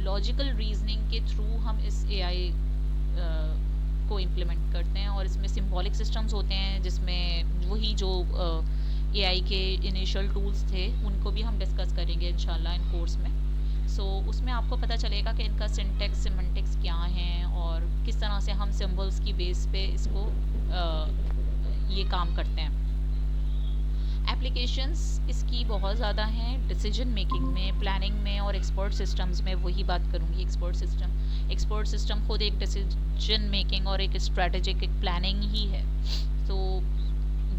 लॉजिकल रीजनिंग के थ्रू हम इस एआई को इम्प्लीमेंट करते हैं, और इसमें सिंबॉलिक सिस्टम्स होते हैं जिसमें वही जो एआई के इनिशियल टूल्स थे उनको भी हम डिस्कस करेंगे इंशाल्लाह इन कोर्स में। सो उसमें आपको पता चलेगा कि इनका सिंटेक्स सिमेंटिक्स क्या हैं और किस तरह से हम सिंबल्स की बेस पे इसको ये काम करते हैं। एप्लीकेशंस इसकी बहुत ज़्यादा हैं डिसीजन मेकिंग में, प्लानिंग में और एक्सपर्ट सिस्टम्स में। वही बात करूँगी, एक्सपर्ट सिस्टम खुद एक डिसीजन मेकिंग और एक स्ट्रेटेजिक एक प्लानिंग ही है। तो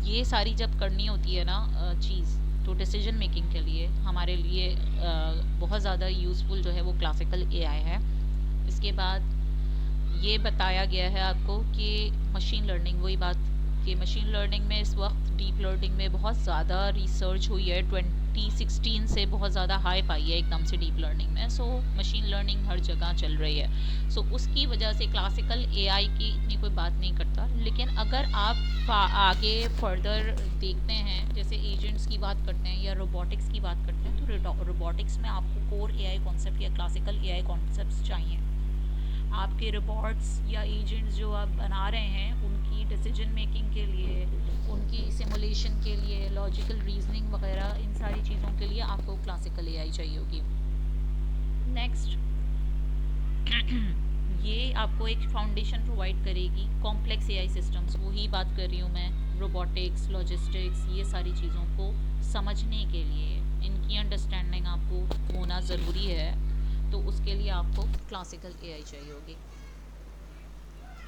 ये सारी जब करनी होती है ना चीज़, तो डिसीजन मेकिंग के लिए हमारे लिए बहुत ज़्यादा यूज़फुल जो है वो क्लासिकल एआई है। इसके बाद ये बताया गया है आपको कि मशीन लर्निंग, वही बात कि मशीन लर्निंग में इस वक्त डीप लर्निंग में बहुत ज़्यादा रिसर्च हुई है, 2016 से बहुत ज़्यादा हाइप आई है एकदम से डीप लर्निंग में। सो मशीन लर्निंग हर जगह चल रही है। सो उसकी वजह से क्लासिकल एआई की इतनी कोई बात नहीं करता, लेकिन अगर आप आगे फर्दर देखते हैं, जैसे एजेंट्स की बात करते हैं या रोबोटिक्स की बात करते हैं, तो रोबोटिक्स में आपको कोर एआई कॉन्सेप्ट या क्लासिकल एआई कॉन्सेप्ट्स चाहिए। आपके रोबोट्स या एजेंट्स जो आप बना रहे हैं उनकी डिसीजन मेकिंग के लिए, उनकी सिमुलेशन के लिए, लॉजिकल रीजनिंग वगैरह, इन सारी चीज़ों के लिए आपको क्लासिकल एआई चाहिए होगी। नेक्स्ट ये आपको एक फाउंडेशन प्रोवाइड करेगी कॉम्प्लेक्स एआई सिस्टम्स, वही बात कर रही हूँ मैं, रोबोटिक्स, लॉजिस्टिक्स, ये सारी चीज़ों को समझने के लिए इनकी अंडरस्टैंडिंग आपको होना ज़रूरी है। तो उसके लिए आपको क्लासिकल एआई चाहिए होगी।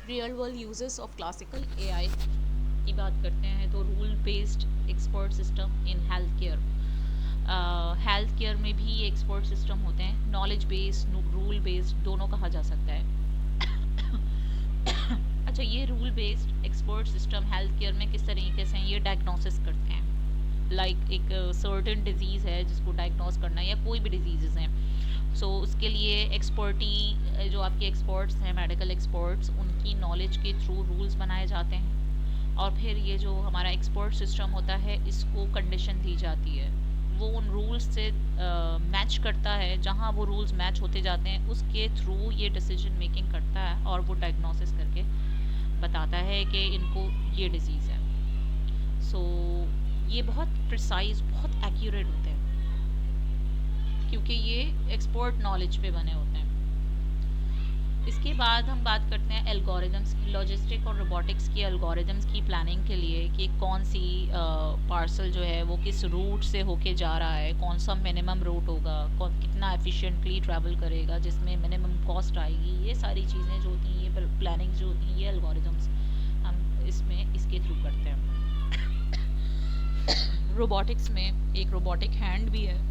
Real world uses of classical AI की बात करते हैं तो rule based expert system in health care. Health care में भी एक्सपर्ट सिस्टम होते हैं, नॉलेज बेस्ड, रूल बेस्ड दोनों कहा जा सकता है। अच्छा, ये rule based expert system health care में किस तरीके से ये डायग्नोसिस करते हैं, लाइक एक सर्टेन डिजीज़ है जिसको डायग्नोस करना है या कोई भी डिजीज़ हैं। सो उसके लिए एक्सपर्टी जो आपके एक्सपर्ट्स हैं, मेडिकल एक्सपर्ट्स, उनकी नॉलेज के थ्रू रूल्स बनाए जाते हैं, और फिर ये जो हमारा एक्सपर्ट सिस्टम होता है इसको कंडीशन दी जाती है, वो उन रूल्स से मैच करता है, जहाँ वो रूल्स मैच होते जाते हैं उसके थ्रू ये डिसीजन मेकिंग करता है और वो डायग्नोसिस करके बताता है कि इनको ये डिजीज़ है। सो ये बहुत प्रिसाइज, बहुत एक्यूरेट होते हैं क्योंकि ये एक्सपर्ट नॉलेज पे बने होते हैं। इसके बाद हम बात करते हैं एल्गोरिदम्स की, लॉजिस्टिक और रोबोटिक्स की एल्गोरिदम्स की प्लानिंग के लिए कि कौन सी पार्सल जो है वो किस रूट से होके जा रहा है, कौन सा मिनिमम रूट होगा, कौन कितना एफिशिएंटली ट्रैवल करेगा जिसमें मिनिमम कॉस्ट आएगी, ये सारी चीज़ें जो होती हैं, ये प्लानिंग जो होती हैं, ये एल्गोरिदम्स हम इसमें इसके थ्रू करते हैं। रोबोटिक्स में एक रोबोटिक हैंड भी है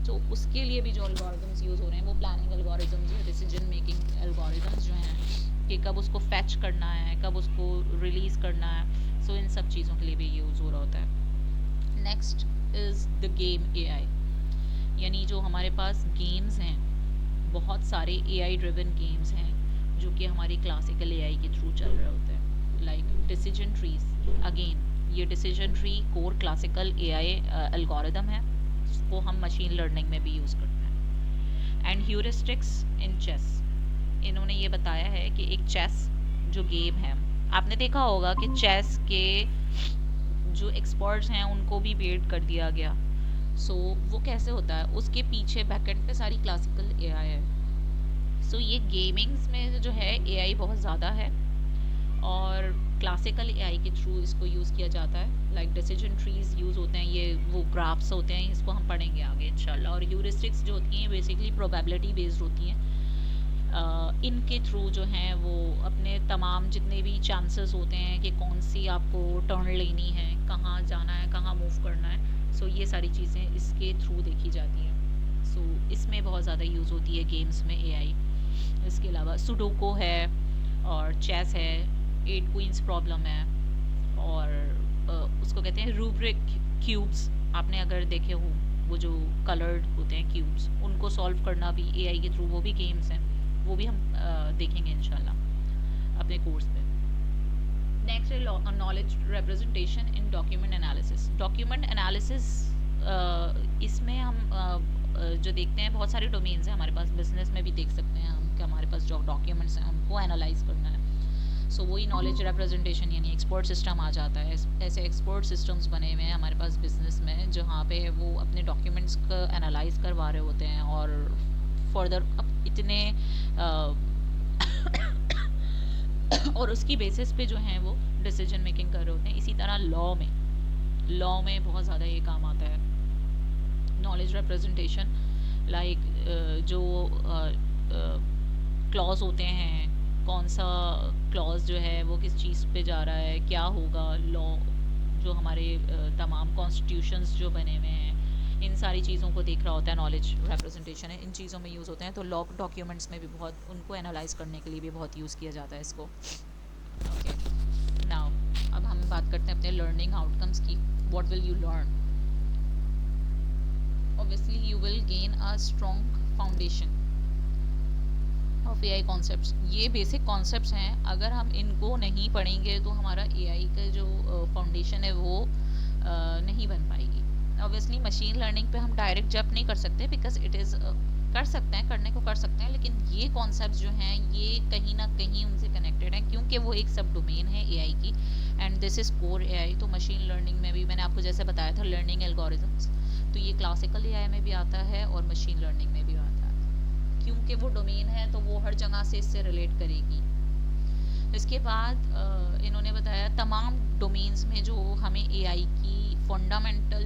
तो उसके लिए भी जो एल्गोरिदम्स यूज़ हो रहे हैं वो प्लानिंग एल्गोरिदम्स या डिसीजन मेकिंग एल्गोरिदम्स जो हैं कि कब उसको फैच करना है, कब उसको रिलीज़ करना है। सो इन सब चीज़ों के लिए भी यूज़ हो रहा होता है। Next is the game AI, यानी जो हमारे पास गेम्स हैं, बहुत सारे एआई ड्रिवन गेम्स हैं जो कि हमारी क्लासिकल एआई के थ्रू चल रहे होते हैं, लाइक डिसीजन ट्रीज। अगेन ये decision tree core classical AI algorithm है जिसको हम मशीन लर्निंग में भी यूज़ करते हैं। एंड ह्यूरिस्टिक्स इन चेस, इन्होंने ये बताया है कि एक चेस जो गेम है, आपने देखा होगा कि चेस के जो एक्सपर्ट्स हैं उनको भी वेट कर दिया गया। सो वो कैसे होता है, उसके पीछे बैकएंड पे सारी क्लासिकल एआई है। सो ये गेमिंग्स में जो है एआई बहुत ज़्यादा है और क्लासिकल एआई के थ्रू इसको यूज़ किया जाता है, लाइक डिसीजन ट्रीज यूज़ होते हैं, ये वो ग्राफ्स होते हैं, इसको हम पढ़ेंगे आगे इंशाल्लाह। और ह्यूरिस्टिक्स जो होती हैं बेसिकली प्रोबेबिलिटी बेस्ड होती हैं, इनके थ्रू जो हैं वो अपने तमाम जितने भी चांसेस होते हैं कि कौन सी आपको टर्न लेनी है, कहाँ जाना है, कहाँ मूव करना है, सो ये सारी चीज़ें इसके थ्रू देखी जाती हैं। सो इसमें बहुत ज़्यादा यूज़ होती है गेम्स में एआई। इसके अलावा सुडोको है और चेस है, 8 क्वींस प्रॉब्लम है, और उसको कहते हैं रूब्रिक क्यूब्स, आपने अगर देखे हो वो जो कलर्ड होते हैं क्यूब्स, उनको सॉल्व करना भी एआई के थ्रू, वो भी गेम्स हैं, वो भी हम देखेंगे इंशाल्लाह अपने कोर्स पे। नेक्स्ट है knowledge representation in document analysis. Document analysis इसमें हम जो देखते हैं, बहुत सारे डोमेन्स हैं हमारे पास, बिजनेस में भी देख सकते हैं हम कि हमारे पास जो डॉक्यूमेंट्स हैं उनको एनालाइज करना है। सो वही नॉलेज रिप्रेजेंटेशन यानी एक्सपर्ट सिस्टम आ जाता है। ऐसे एक्सपर्ट सिस्टम्स बने हुए हैं हमारे पास बिजनेस में, जहाँ पे वो अपने डॉक्यूमेंट्स का एनालाइज करवा रहे होते हैं और फर्दर अब इतने और उसकी बेसिस पे जो है वो डिसीजन मेकिंग कर रहे होते हैं। इसी तरह लॉ में बहुत ज़्यादा ये काम आता है नॉलेज रिप्रेजेंटेशन, लाइक जो क्लॉज होते हैं, कौन सा क्लॉज जो है वो किस चीज़ पे जा रहा है, क्या होगा लॉ, जो हमारे तमाम कॉन्स्टिट्यूशंस जो बने हुए हैं, इन सारी चीज़ों को देख रहा होता है। नॉलेज रिप्रेजेंटेशन है, इन चीज़ों में यूज़ होते हैं। तो लॉ डॉक्यूमेंट्स में भी बहुत उनको एनालाइज करने के लिए भी बहुत यूज़ किया जाता है इसको। ओके, नाउ अब हम बात करते हैं अपने लर्निंग आउटकम्स की। What will you learn? Obviously you will gain a strong foundation of AI concepts. ये बेसिक कॉन्सेप्ट्स हैं, अगर हम इनको नहीं पढ़ेंगे तो हमारा एआई का जो फाउंडेशन है वो नहीं बन पाएगी। ऑब्वियसली मशीन लर्निंग पे हम डायरेक्ट जंप नहीं कर सकते, बिकॉज इट इज़ कर सकते हैं, करने को कर सकते हैं, लेकिन ये कॉन्सेप्ट जो हैं ये कहीं ना कहीं उनसे कनेक्टेड हैं, क्योंकि वो एक सब डोमेन है एआई की, and this is core AI. तो मशीन लर्निंग में भी मैंने आपको जैसे बताया था लर्निंग एल्गोरिथम्स, तो ये क्लासिकल एआई में भी आता है और मशीन लर्निंग में भी आता है, क्योंकि वो डोमेन है तो वो हर जगह से इससे रिलेट करेगी। इसके बाद इन्होंने बताया तमाम डोमेन्स में जो हमें एआई की फंडामेंटल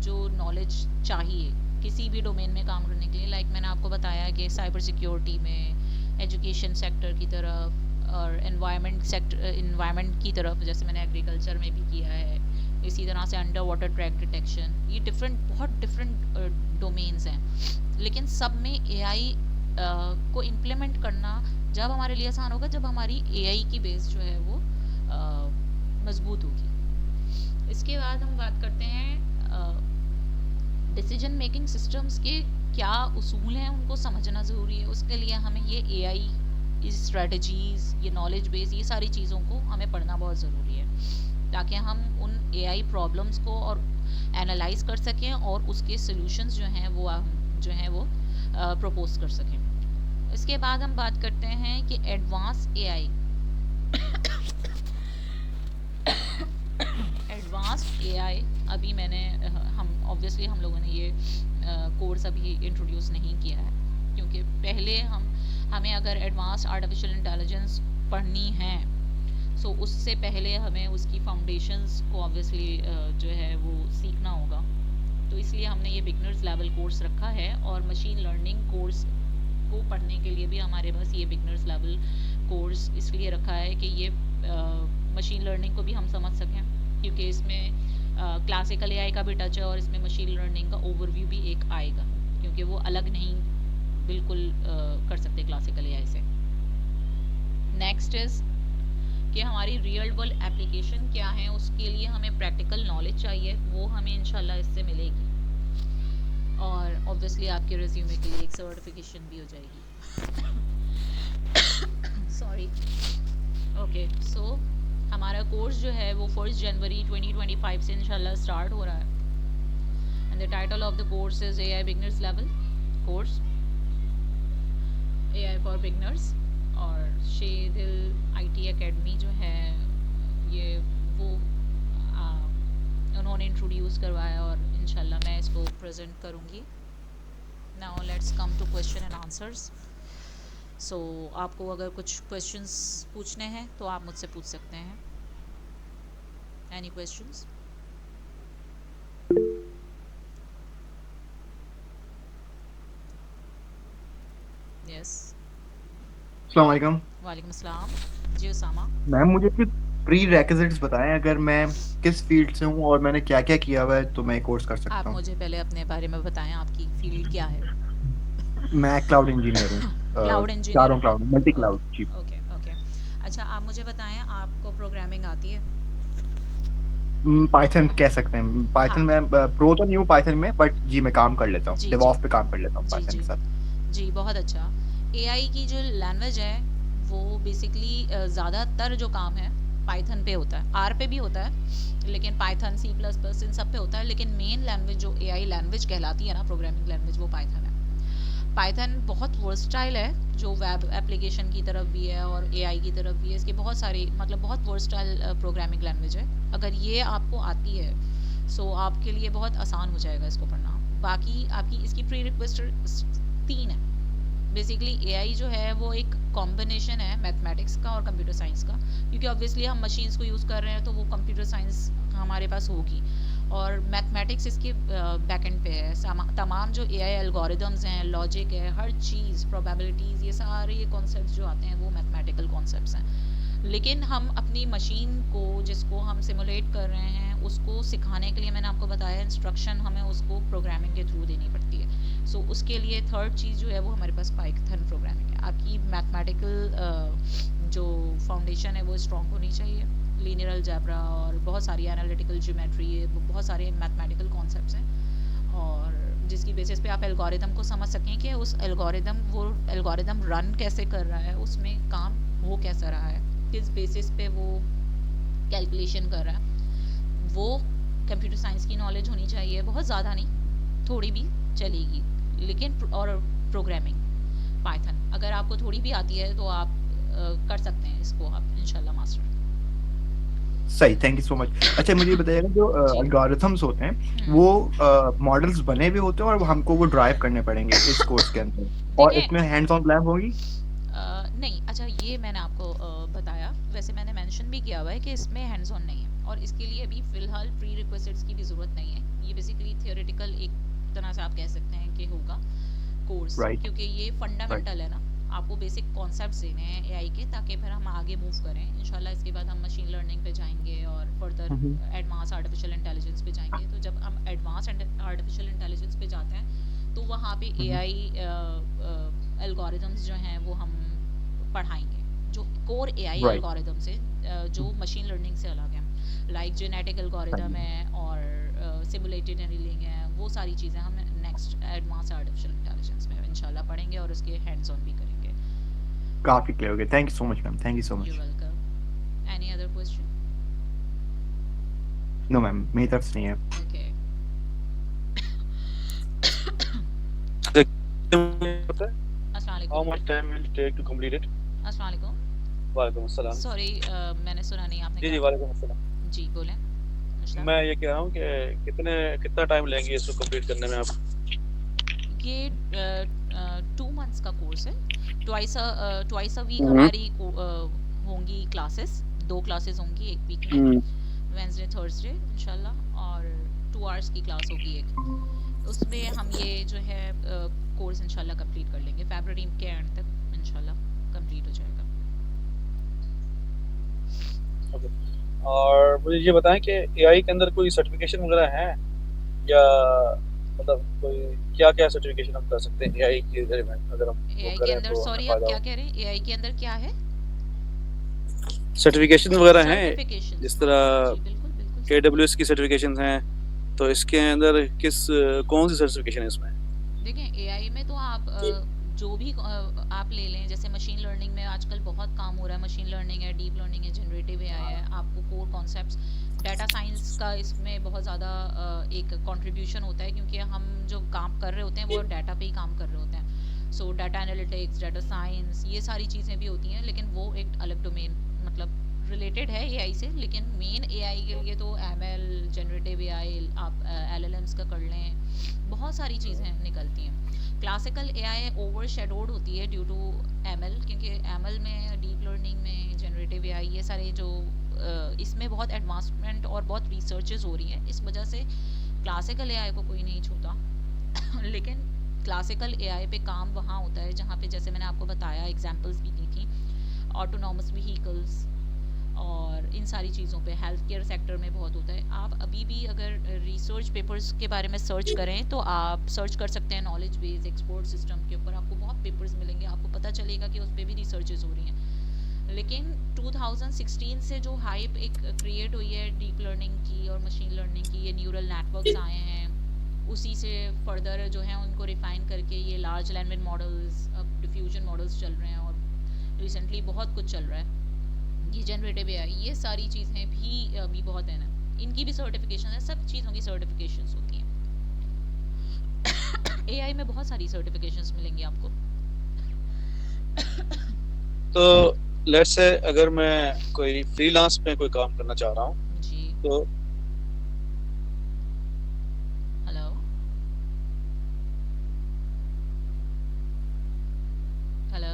जो नॉलेज चाहिए किसी भी डोमेन में काम करने के लिए, लाइक मैंने आपको बताया कि साइबर सिक्योरिटी में, एजुकेशन सेक्टर की तरफ और एनवायरनमेंट की तरफ, जैसे मैंने एग्रीकल्चर में भी किया है, इसी तरह से अंडर वाटर ट्रैक डिटेक्शन, ये बहुत डिफरेंट डोमेन्स हैं, लेकिन सब में एआई को इम्प्लीमेंट करना जब हमारे लिए आसान होगा जब हमारी एआई की बेस जो है वो मजबूत होगी। इसके बाद हम बात करते हैं डिसीजन मेकिंग सिस्टम्स के क्या उसूल हैं, उनको समझना ज़रूरी है। उसके लिए हमें ये एआई, ये स्ट्रेटजीज़, ये नॉलेज बेस, ये सारी चीज़ों को हमें पढ़ना बहुत ज़रूरी है, ताकि हम उन एआई प्रॉब्लम्स को और एनालाइज कर सकें और उसके सॉल्यूशंस जो हैं वो प्रपोज कर सकें। इसके बाद हम बात करते हैं कि एडवांस एआई अभी मैंने ऑब्वियसली हम लोगों ने ये कोर्स अभी इंट्रोड्यूस नहीं किया है, क्योंकि पहले हमें अगर एडवांस आर्टिफिशियल इंटेलिजेंस पढ़नी है सो उससे पहले हमें उसकी फाउंडेशंस को ऑब्वियसली जो है वो सीखना होगा। तो इसलिए हमने ये बिगनर्स लेवल कोर्स रखा है, और मशीन लर्निंग कोर्स को पढ़ने के लिए भी हमारे पास ये बिगनर्स लेवल कोर्स इसलिए रखा है कि ये मशीन लर्निंग को भी हम समझ सकें, क्योंकि इसमें क्लासिकल एआई का भी टच है और इसमें मशीन लर्निंग का ओवरव्यू भी एक आएगा, क्योंकि वो अलग नहीं बिल्कुल कर सकते क्लासिकल एआई से। नेक्स्ट इज़ कि हमारी रियल वर्ल्ड एप्लीकेशन क्या है, उसके लिए हमें प्रैक्टिकल नॉलेज चाहिए, वो हमें इंशाल्लाह इससे मिलेगी, और ऑब्वियसली आपके रिज्यूमे के लिए एक सर्टिफिकेशन भी हो जाएगी। सॉरी। ओके, सो हमारा कोर्स जो है वो 1 जनवरी 2025 से इंशाल्लाह स्टार्ट हो रहा है, and the title of the course is AI beginners level course, AI for beginners. और शेदिल आईटी एकेडमी जो है ये वो उन्होंने इंट्रोड्यूस करवाया, और इंशाल्लाह मैं इसको प्रेजेंट करूँगी। Now let's come to question and answers. So आपको अगर कुछ क्वेश्चंस पूछने हैं तो आप मुझसे पूछ सकते हैं। Any questions? यस। अस्सलाम वालेकुम। वालेकुम अस्सलाम जी उसामा। मैम मुझे कुछ प्री रेक्विजिट्स बताएं, अगर मैं किस फील्ड से हूँ और मैंने क्या क्या किया हुआ है तो मैं कोर्स कर आप सकता हूँ। मुझे पहले अपने बारे में बताएं, आपकी फील्ड क्या है? मैं क्लाउड इंजीनियर हूँ, क्लाउड इंजीनियर। चारों क्लाउड, मल्टी क्लाउड। जी ओके ओके। अच्छा, आप मुझे बताएं आपको प्रोग्रामिंग आती है? पाइथन कह सकते हैं। पाइथन हाँ में प्रो तो नहीं हूँ पाइथन में, बट जी मैं काम कर लेता हूँ, जी जी डेवऑप्स पे काम कर लेता हूँ जी पाइथन जी के साथ। जी बहुत अच्छा। एआई की जो लैंग्वेज है वो बेसिकली ज़्यादातर जो काम है पाइथन पे होता है, आर पे भी होता है, लेकिन पाइथन सी प्लस प्लस इन सब पे होता है, लेकिन मेन लैंग्वेज जो एआई लैंग्वेज कहलाती है ना, प्रोग्रामिंग लैंग्वेज, वो पाइथन है। पाइथन बहुत वर्सटाइल है, जो वेब एप्लीकेशन की तरफ भी है और एआई की तरफ भी है। इसके बहुत सारी मतलब बहुत वर्सटाइल प्रोग्रामिंग लैंग्वेज है। अगर ये आपको आती है सो आपके लिए बहुत आसान हो जाएगा इसको पढ़ना। बाकी आपकी इसकी प्री रिक्वेस्ट 3 है। बेसिकली एआई जो है वो एक कॉम्बिनेशन है मैथमेटिक्स का और कंप्यूटर साइंस का, क्योंकि ऑब्वियसली हम मशीन्स को यूज़ कर रहे हैं तो वो कंप्यूटर साइंस हमारे पास होगी, और मैथमेटिक्स इसके बैकएंड पे है। तमाम जो एआई एल्गोरिदम्स हैं, लॉजिक है, हर चीज़, प्रोबेबिलिटीज़, ये सारे ये कॉन्सेप्ट्स जो आते हैं वो मैथमेटिकल कॉन्सेप्ट्स हैं। लेकिन हम अपनी मशीन को जिसको हम सिमुलेट कर रहे हैं उसको सिखाने के लिए मैंने आपको बताया इंस्ट्रक्शन हमें उसको प्रोग्रामिंग के थ्रू देनी पड़ती है। सो उसके लिए थर्ड चीज़ जो है वो हमारे पास पाइथन प्रोग्रामिंग है। आपकी मैथमेटिकल जो फाउंडेशन है वो स्ट्रॉन्ग होनी चाहिए। लीनियर अलजेब्रा और बहुत सारी एनालिटिकल ज्योमेट्री, बहुत सारे मैथमेटिकल कॉन्सेप्ट्स हैं, और जिसकी बेसिस पे आप एल्गोरिदम को समझ सकें कि उस एल्गोरिदम वो एल्गोरिदम रन कैसे कर रहा है, उसमें काम हो कैसा रहा है, किस बेसिस पे वो कैलकुलेशन कर रहा है। वो कंप्यूटर साइंस की नॉलेज होनी चाहिए, बहुत ज़्यादा नहीं, थोड़ी भी चलेगी, लेकिन और प्रोग्रामिंग पाइथन अगर आपको थोड़ी भी आती है तो आप कर सकते हैं इसको आप इंशाल्लाह मास्टर। सही, थैंक यू सो मच। अच्छा मुझे ये बताइएगा, जो जी। एल्गोरिथम्स होते हैं वो मॉडल्स बने हुए होते हैं और हमको वो ड्राइव करने पड़ेंगे इस कोर्स के अंदर, और देखें इसमें हैंड्स ऑन लैब होगी? नहीं, अच्छा ये मैंने आपको बताया, वैसे मैंने मेंशन भी किया हुआ है कि इसमें हैंड्स ऑन नहीं है, और इसके लिए अभी फ़िलहाल प्री रिक्वेस्ट्स की भी ज़रूरत नहीं है। ये बेसिकली थियोरेटिकल एक तरह से आप कह सकते हैं कि होगा कोर्स, राइट, क्योंकि ये राइट। फंडामेंटल है ना। आपको बेसिक कॉन्सेप्ट्स देने हैं एआई के, ताकि फिर हम आगे मूव करें इंशाल्लाह। इसके बाद हम मशीन लर्निंग पे जाएंगे और फर्दर हुँ, हुँ। एडवांस आर्टिफिशियल इंटेलिजेंस पे जाएंगे। तो जब हम एडवांस आर्टिफिशियल इंटेलिजेंस पे जाते हैं तो वहाँ पे हुँ, हुँ। एआई एल्गोरिदम्स जो हैं वो हम पढ़ाएंगे, जो कोर एआई राइट, एल्गोरिदम से जो मशीन लर्निंग से अलग है, लाइक जेनेटिक एल्गोरिदम सही। है और सिमुलेटेड एनीलिंग है। वो सारी चीज़ें हम नेक्स्ट एडवांस आर्टिफिशियल इंटेलिजेंस में इंशाल्लाह पढ़ेंगे और उसके हैंड्स ऑन भी करेंगे। काफ़ी क्लियर हो गया। Thank you so much ma'am, thank you so you much. Welcome. Any other question? No ma'am, मेरी तरफ से नहीं है। ओके। अस्सलाम How वालेकुम। much time will it take to complete it? अस्सलाम वालेकुम। वालेकुम अस्सलाम। सॉरी मैंने सुना नहीं, आपने जी क्या जी वालेकुम अस्सलाम। कहा? जी बोलें मुश्ताक। मैं ये कह रहा हूँ कि कितना टाइम लेंगे इसको कंप्लीट करने में आप? ये 2 मंथ्स का कोर्स है। ट्वाइस अ वीक हम्म हमारी होंगी क्लासेस। 2 क्लासेस होंगी एक वीक में, हम्म वेंसडे थर्सडे इंशाल्लाह, और 2 आवर्स की क्लास होगी एक। उसमें हम ये जो है कोर्स इंशाल्लाह कंप्लीट कर लेंगे, फरवरी के एंड तक इंशाल्लाह कंप्लीट हो जाएगा। ओके। और मुझे ये बताएं कि एआई के अंदर कोई सर्टिफिकेशन वगैरह है, या मतलब कोई क्या क्या सर्टिफिकेशन हम कर सकते हैं एआई के बारे में, अगर हम वो एआई के करें अंदर, तो हमें सॉरी आप फायदा क्या हो? कह रहे हैं, एआई के अंदर क्या है? सर्टिफिकेशन वगैरह हैं, सर्टिफिकेशंस, जिस हाँ तरह जी जी बिल्कुल बिल्कुल सब है। AWS की सर्टिफिकेशन हैं, तो इसके अंदर कौन सी सर्टिफिकेशन है इसमें? देखें एआई में तो आप जो भी आप ले लें, जैसे मशीन लर्निंग में आजकल बहुत काम हो रहा है, मशीन लर्निंग है, डीप लर्निंग है, जनरेटिव एआई है, आपको कोर कॉन्सेप्ट्स, डाटा साइंस का इसमें बहुत ज़्यादा एक कंट्रीब्यूशन होता है, क्योंकि हम जो काम कर रहे होते हैं वो डाटा पे ही काम कर रहे होते हैं। सो डाटा एनालिटिक्स, डाटा साइंस, ये सारी चीज़ें भी होती हैं, लेकिन वो एक अलग डोमेन, मतलब रिलेटेड है एआई से, लेकिन मेन एआई के लिए तो एमएल, जनरेटिव एआई, आप एलएलएम्स का कर लें, बहुत सारी चीज़ें निकलती हैं। क्लासिकल एआई ओवर शेडोड होती है ड्यू टू एमएल, क्योंकि एमएल में, डीप लर्निंग में, जनरेटिव एआई, ये सारे जो इसमें बहुत एडवांसमेंट और बहुत रिसर्चेज हो रही हैं, इस वजह से क्लासिकल एआई को कोई नहीं छूता। लेकिन क्लासिकल एआई पे काम वहाँ होता है जहाँ पे, जैसे मैंने आपको बताया, एग्जांपल्स भी दी थी, ऑटोनॉमस व्हीकल्स और इन सारी चीज़ों पे, हेल्थ केयर सेक्टर में बहुत होता है। आप अभी भी अगर रिसर्च पेपर्स के बारे में सर्च करें तो आप सर्च कर सकते हैं नॉलेज बेस एक्सपोर्ट सिस्टम के ऊपर, आपको बहुत पेपर्स मिलेंगे, आपको पता चलेगा कि उस पर भी रिसर्चेज हो रही हैं। लेकिन 2016 से जो हाइप एक क्रिएट हुई है डीप लर्निंग की और मशीन लर्निंग की, ये न्यूरल नेटवर्क्स आए हैं, उसी से फर्दर जो है उनको रिफाइन करके ये लार्ज लैंग्वेज मॉडल्स, अब डिफ्यूजन मॉडल्स चल रहे हैं, और रिसेंटली बहुत कुछ चल रहा है, ये जनरेटिव एआई, ये सारी चीज़ें भी अभी बहुत है ना, इनकी भी सर्टिफिकेशन है, सब चीज़ों की सर्टिफिकेशंस होती हैं। एआई में बहुत सारी सर्टिफिकेशंस मिलेंगी आपको। तो लेट्स से अगर मैं कोई फ्रीलांस में कोई काम करना चाह रहा हूँ जी, तो हेलो, हेलो,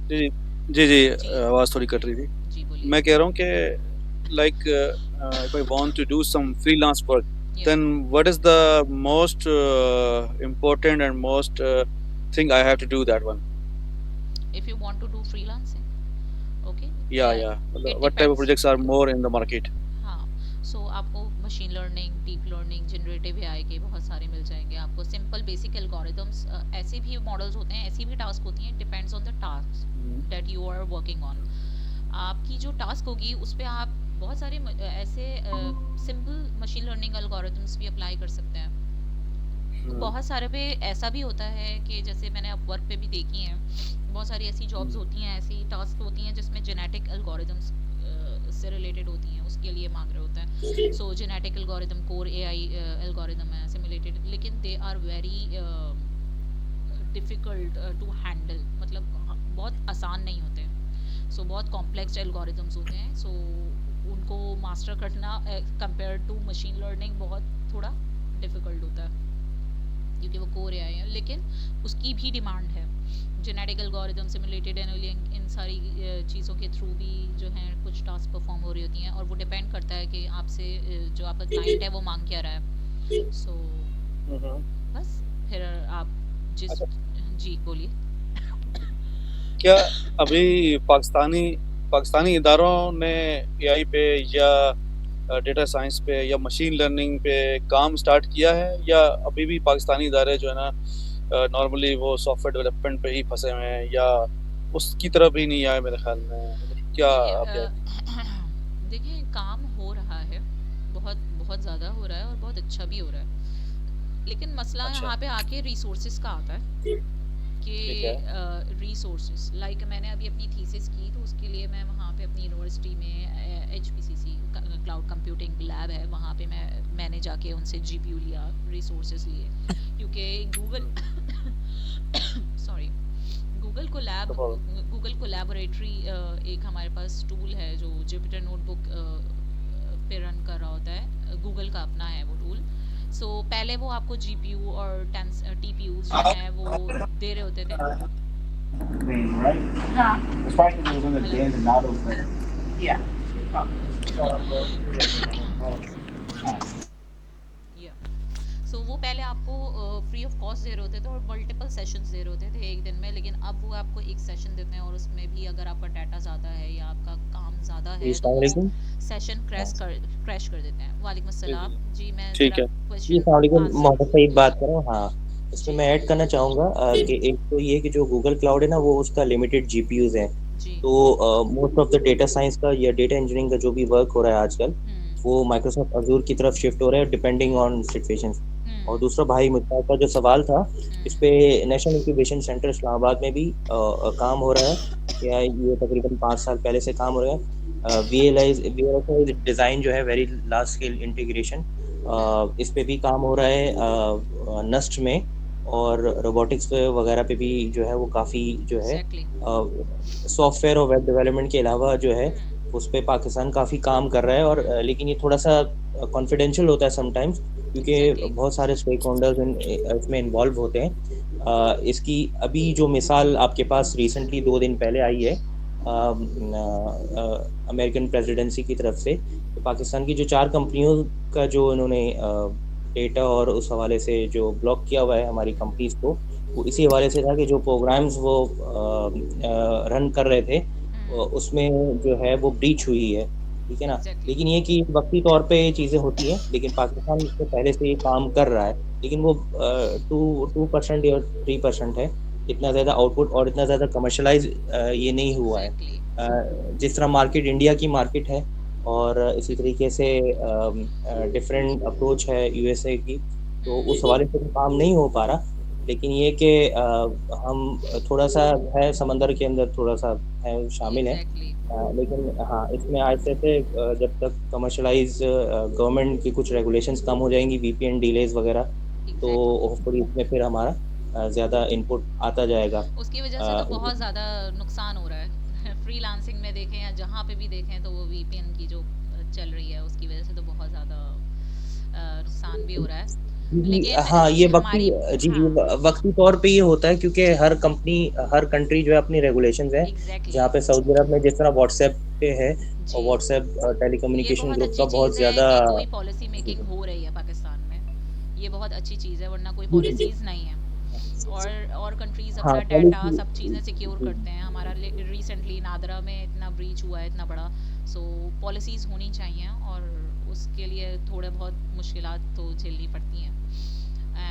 जी जी जी जी आवाज़ थोड़ी कट रही थी। जी बोलिए। मैं कह रहा हूँ कि like if I want to do some freelance work, Yeah. then what is the most important and most thing I have to do that one? If you want to do freelancing, okay, Yeah. it What type of depends. projects are more in the market? हाँ, सो आपको machine learning, deep learning, generative AI के बहुत सारे मिल जाएंगे आपको। Simple basic algorithms, ऐसे भी models होते हैं, ऐसी भी टास्क होती हैं, depends on the task that you are working on. आपकी जो टास्क होगी उस पर आप बहुत सारे ऐसे सिंपल मशीन लर्निंग एल्गोरिदम्स भी अप्लाई कर सकते हैं। बहुत सारे पे ऐसा भी होता है कि जैसे मैंने अपवर्क पे भी देखी हैं, बहुत सारी ऐसी जॉब्स होती हैं, ऐसी टास्क होती हैं जिसमें जेनेटिक एल्गोरिदम्स से रिलेटेड होती हैं, उसके लिए मांग रहे होते हैं। So genetic algorithm, core AI algorithm है सिमुलेटेड, लेकिन they are very difficult to handle, मतलब बहुत आसान नहीं होते। सो बहुत कॉम्प्लेक्स एल्गोरिदम्स होते हैं, सो उनको मास्टर करना कंपेयर टू मशीन लर्निंग बहुत थोड़ा डिफ़िकल्ट होता है, क्योंकि वो कोर एआई है, लेकिन उसकी भी डिमांड है। जेनेटिक एल्गोरिदम, सिमुलेटेड एनिलिंग, इन सारी चीज़ों के थ्रू भी जो है कुछ टास्क परफॉर्म हो रही होती हैं, और वो डिपेंड करता है कि आपसे जो आपका क्लाइंट है वो मांग क्या रहा है। सो बस फिर आप जिस अच्छा, जी बोलिए। क्या अभी पाकिस्तानी इदारों ने एआई पे या डेटा साइंस पे या मशीन लर्निंग पे काम स्टार्ट किया है, या अभी भी पाकिस्तानी इदारे जो है ना नॉर्मली वो सॉफ्टवेयर डेवलपमेंट पे ही फंसे हुए हैं, या उसकी तरफ ही नहीं आए मेरे ख्याल में? क्या आप क्या देखिए, काम हो रहा है, बहुत बहुत ज़्यादा हो रहा है और बहुत अच्छा भी हो रहा है, लेकिन मसला अच्छा, यहाँ पे आके रिसोर्सेज का आता है कि ठीक है। रिसोर्सेज, लाइक मैंने अभी अपनी थीसिस की, तो उसके लिए मैं वहाँ पे अपनी यूनिवर्सिटी में HPCC क्लाउड कंप्यूटिंग लैब है, वहाँ पे मैंने जाके उनसे GPU लिया, रिसोर्सेज लिए, क्योंकि Google sorry No problem. Google collaboratory एक हमारे पास टूल है जो जुपिटर नोटबुक पे रन कर रहा होता है, गूगल का अपना है वो टूल। सो पहले वो आपको GPU और TPUs जो है वो दे रहे होते थे। Thing, right? Huh? It's probably because it was in the Hello? Dan and Nados thing. Yeah. या सो वो पहले आपको फ्री ऑफ कॉस्ट दे रहे होते थे और मल्टीपल सेशंस दे रहे होते थे एक दिन में, लेकिन अब वो आपको एक सेशन देते हैं, और उसमें भी अगर आपका डाटा ज़्यादा है या आपका काम ज़्यादा है तो वो अस्सलामुअलैकुम। सेशन क्रैश कर देते हैं। वालेकुम अस्सलाम जी, मैं ठीक ज़रा है। जी, क्वेश्चन अस्सलामुअलैकुम, आंसर मोहम्मद सईद बात कर रहा हूँ। हाँ, इसमें जी मैं ऐड करना चाहूँगा कि एक तो ये कि जो गूगल क्लाउड है ना, वो उसका लिमिटेड जीपीयूज़ हैं। जी तो most of the data science का या डेटा इंजीनियरिंग का जो भी वर्क हो रहा है आजकल, वो माइक्रोसॉफ्ट अज़ूर की तरफ शिफ्ट हो रहा है डिपेंडिंग ऑन सिचुएशंस। और दूसरा भाई मुश्ताक का जो सवाल था, इस पे नेशनल इंक्यूबेशन सेंटर इस्लामाबाद में भी काम हो रहा है, या ये तकरीबन 5 साल पहले से काम हो रहा है। VLSI डिज़ाइन जो है वेरी लार्ज स्केल इंटीग्रेशन, इस पे भी काम हो रहा है नस्ट में, और रोबोटिक्स वगैरह पे भी जो है वो काफ़ी जो है एग्जैक्टली सॉफ्टवेयर और वेब डेवलपमेंट के अलावा जो है उस पे पाकिस्तान काफ़ी काम कर रहा है। और लेकिन ये थोड़ा सा कॉन्फिडेंशियल होता है समटाइम्स, क्योंकि एग्जैक्टली बहुत सारे स्टेक होल्डर्स इसमें इन्वॉल्व होते हैं। इसकी अभी जो मिसाल आपके पास रिसेंटली 2 दिन पहले आई है अमेरिकन प्रेसिडेंसी की तरफ से, तो पाकिस्तान की जो 4 कंपनियों का जो इन्होंने डेटा और उस हवाले से जो ब्लॉक किया हुआ है हमारी कंपनीज को, वो इसी हवाले से था कि जो प्रोग्राम्स वो रन कर रहे थे उसमें जो है वो ब्रीच हुई है, ठीक है ना। एग्जैक्टली लेकिन ये कि वक्ती तौर पे ये चीज़ें होती हैं, लेकिन पाकिस्तान इससे पहले से ये काम कर रहा है, लेकिन वो 2% या 3% है, इतना ज़्यादा आउटपुट और इतना ज़्यादा कमर्शलाइज ये नहीं हुआ है। एग्जैक्टली जिस तरह मार्केट इंडिया की मार्केट है और इसी तरीके से डिफरेंट अप्रोच है यूएसए की, तो उस हवाले से तो काम नहीं हो पा रहा। लेकिन ये कि हम थोड़ा-सा है समंदर के अंदर थोड़ा-सा है शामिल हैं। एग्जैक्टली लेकिन हाँ, इसमें आहिस्ते से जब तक कमर्शियलाइज़ गवर्नमेंट की कुछ रेगुलेशंस कम हो जाएँगी, वीपीएन डिलेज़ वगैरह, तो एग्जैक्टली होपफुली इसमें फिर हमारा ज़्यादा इनपुट आता जाएगा। उसकी वजह से तो बहुत ज़्यादा नुकसान हो रहा है फ्रीलांसिंग में देखें या जहाँ पे भी देखें तो वो वीपीएन की जो चल रही है उसकी वजह से तो बहुत ज़्यादा नुकसान भी हो रहा है जी, जी। लेकिन हाँ, ये हमारी जी, जी, हाँ वक़्ती तौर पे ये होता है क्योंकि जी हर कंपनी, हर कंट्री जो है अपनी रेगुलेशंस है। एग्जैक्टली जहाँ पे सऊदी अरब में जिस तरह व्हाट्सऐप पे है और जी व्हाट्सऐप ये टेलीकम्युनिकेशन बहुत ग्रुप अच्छी का बहुत चीज़ है ज़्यादा कि कोई पॉलिसी जी, मेकिंग हो रही है पाकिस्तान में ये बहुत अच्छी चीज़ है वरना कोई जी, जी। पॉलिसीज़ नहीं है और कंट्रीज़ हाँ, अपना डाटा पॉलिसी सब चीज़ें सिक्योर जी, करते हैं हमारा रिसेंटली नादरा में इतना ब्रीच हुआ है इतना बड़ा सो पॉलिसीज़ होनी चाहिए और उसके लिए थोड़े बहुत मुश्किलात तो झेलनी पड़ती हैं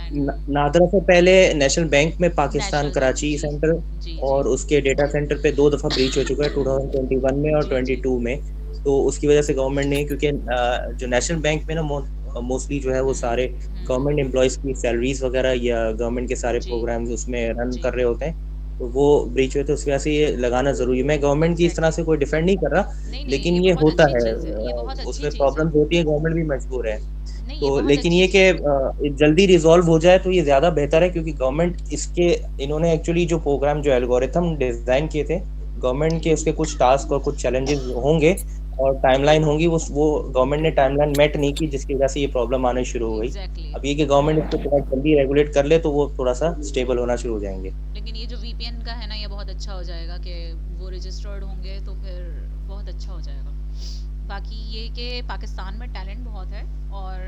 एंड नादरा से पहले नेशनल बैंक में पाकिस्तान नेशनल बैंक कराची जी सेंटर जी जी और उसके डेटा सेंटर पे 2 दफ़ा ब्रीच हो चुका है 2021 में और जी जी 22 में। तो उसकी वजह से गवर्नमेंट ने क्योंकि जो नेशनल बैंक में ना मोस्टली जो है वो सारे गवर्नमेंट एम्प्लॉइज़ की सैलरीज़ वगैरह या गवर्नमेंट के सारे जी प्रोग्राम्स उसमें रन जी कर रहे होते हैं। तो वो ब्रीच हुए तो उसकी वजह से ये लगाना ज़रूरी है। मैं गवर्नमेंट की इस तरह एग्जैक्टली से कोई डिफेंड नहीं कर रहा, नहीं नहीं लेकिन ये ये बहुत होता अच्छी है चीज़ है ये बहुत अच्छी उसमें चीज़ है प्रॉब्लम्स होती है, गवर्नमेंट भी मजबूर है। नहीं ये तो बहुत लेकिन अच्छी ये कि चीज़ है जल्दी रिज़ॉल्व हो जाए तो ये ज़्यादा बेहतर है क्योंकि गवर्नमेंट इसके इन्होंने एक्चुअली जो प्रोग्राम जो एल्गोरिथम डिज़ाइन किए थे, गवर्नमेंट के उसके कुछ टास्क और कुछ चैलेंजेस होंगे और टाइमलाइन होंगी वो गवर्नमेंट ने टाइमलाइन मेट नहीं की जिसकी वजह से ये प्रॉब्लम आनी शुरू हो गई। एग्जैक्टली अब ये कि गवर्नमेंट इसको थोड़ा जल्दी रेगुलेट कर ले तो वो थोड़ा-सा स्टेबल होना शुरू हो जाएँगे। लेकिन ये जो वीपीएन का है ना ये बहुत अच्छा हो जाएगा कि वो रजिस्टर्ड होंगे तो फिर बहुत अच्छा हो जाएगा बाकी ये कि पाकिस्तान में टैलेंट बहुत है और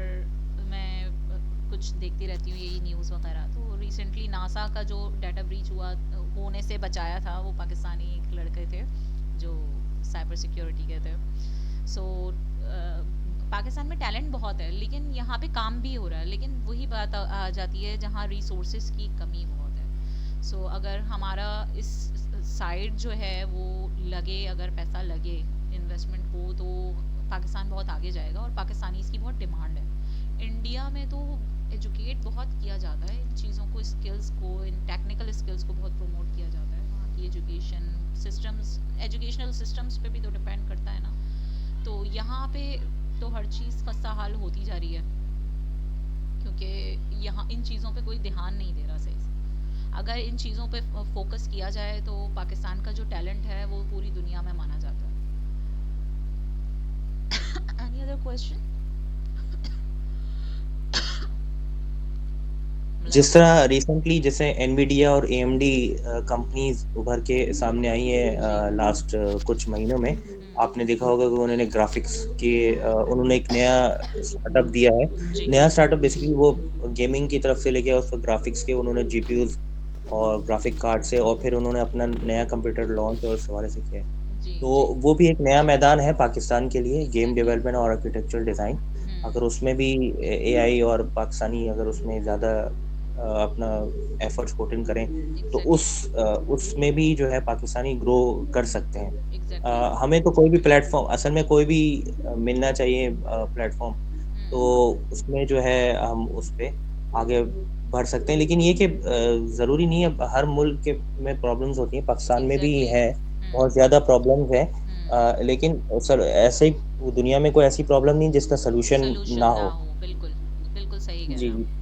मैं कुछ देखती रहती हूँ यही न्यूज़ वगैरह तो रिसेंटली नासा का जो डाटा ब्रीच हुआ होने से बचाया था वो पाकिस्तानी एक लड़के थे जो साइबर सिक्योरिटी के थे सो पाकिस्तान में टैलेंट बहुत है लेकिन यहाँ पे काम भी हो रहा है लेकिन वही बात आ जाती है जहाँ रिसोर्सेज की कमी बहुत है सो अगर हमारा इस साइड जो है वो लगे अगर पैसा लगे इन्वेस्टमेंट को तो पाकिस्तान बहुत आगे जाएगा और पाकिस्तानी इसकी बहुत डिमांड है इंडिया में तो एजुकेट बहुत किया जाता है इन चीज़ों को स्किल्स को इन टेक्निकल स्किल्स को बहुत प्रमोट किया जाता है वहाँ की एजुकेशन सिस्टम्स एजुकेशनल सिस्टम्स पे भी तो डिपेंड करता है ना तो यहाँ पे तो हर चीज़ खस्ता हाल होती जा रही है क्योंकि यहाँ इन चीज़ों पे कोई ध्यान नहीं दे रहा सही से अगर इन चीज़ों पे फोकस किया जाए तो पाकिस्तान का जो टैलेंट है वो पूरी दुनिया में माना जाता है एनी अदर क्वेश्चन जिस तरह रिसेंटली जैसे एनवीडिया और एएमडी कंपनीज उभर के सामने आई हैं लास्ट कुछ महीनों में आपने देखा होगा कि उन्होंने ग्राफिक्स के उन्होंने एक नया स्टार्टअप दिया है जी नया स्टार्टअप बेसिकली वो गेमिंग की तरफ से लेके उस ग्राफिक्स के उन्होंने जीपीयूज और ग्राफिक कार्ड से और फिर उन्होंने अपना नया कंप्यूटर लॉन्च और इस हवाले से किया है जी तो जी वो भी एक नया मैदान है पाकिस्तान के लिए गेम एग्जैक्टली डेवलपमेंट और आर्किटेक्चरल डिज़ाइन अगर उसमें भी एआई और पाकिस्तानी अगर उसमें ज़्यादा अपना एफर्ट्स पुट इन करें तो उसमें भी जो है पाकिस्तानी ग्रो कर सकते हैं एग्जैक्टली हमें तो कोई भी प्लेटफॉर्म असल में कोई भी मिलना चाहिए प्लेटफॉर्म तो उसमें जो है हम उस पे आगे बढ़ सकते हैं लेकिन ये कि ज़रूरी नहीं है हर मुल्क के में प्रॉब्लम्स होती हैं पाकिस्तान में भी एग्जैक्टली है बहुत ज़्यादा प्रॉब्लम्स हैं लेकिन सर ऐसे ही दुनिया में कोई ऐसी प्रॉब्लम नहीं जिसका सॉल्यूशन सोल्यूशन ना ना हो हो बिल्कुल बिल्कुल सही कह रहे जी हैं जी आप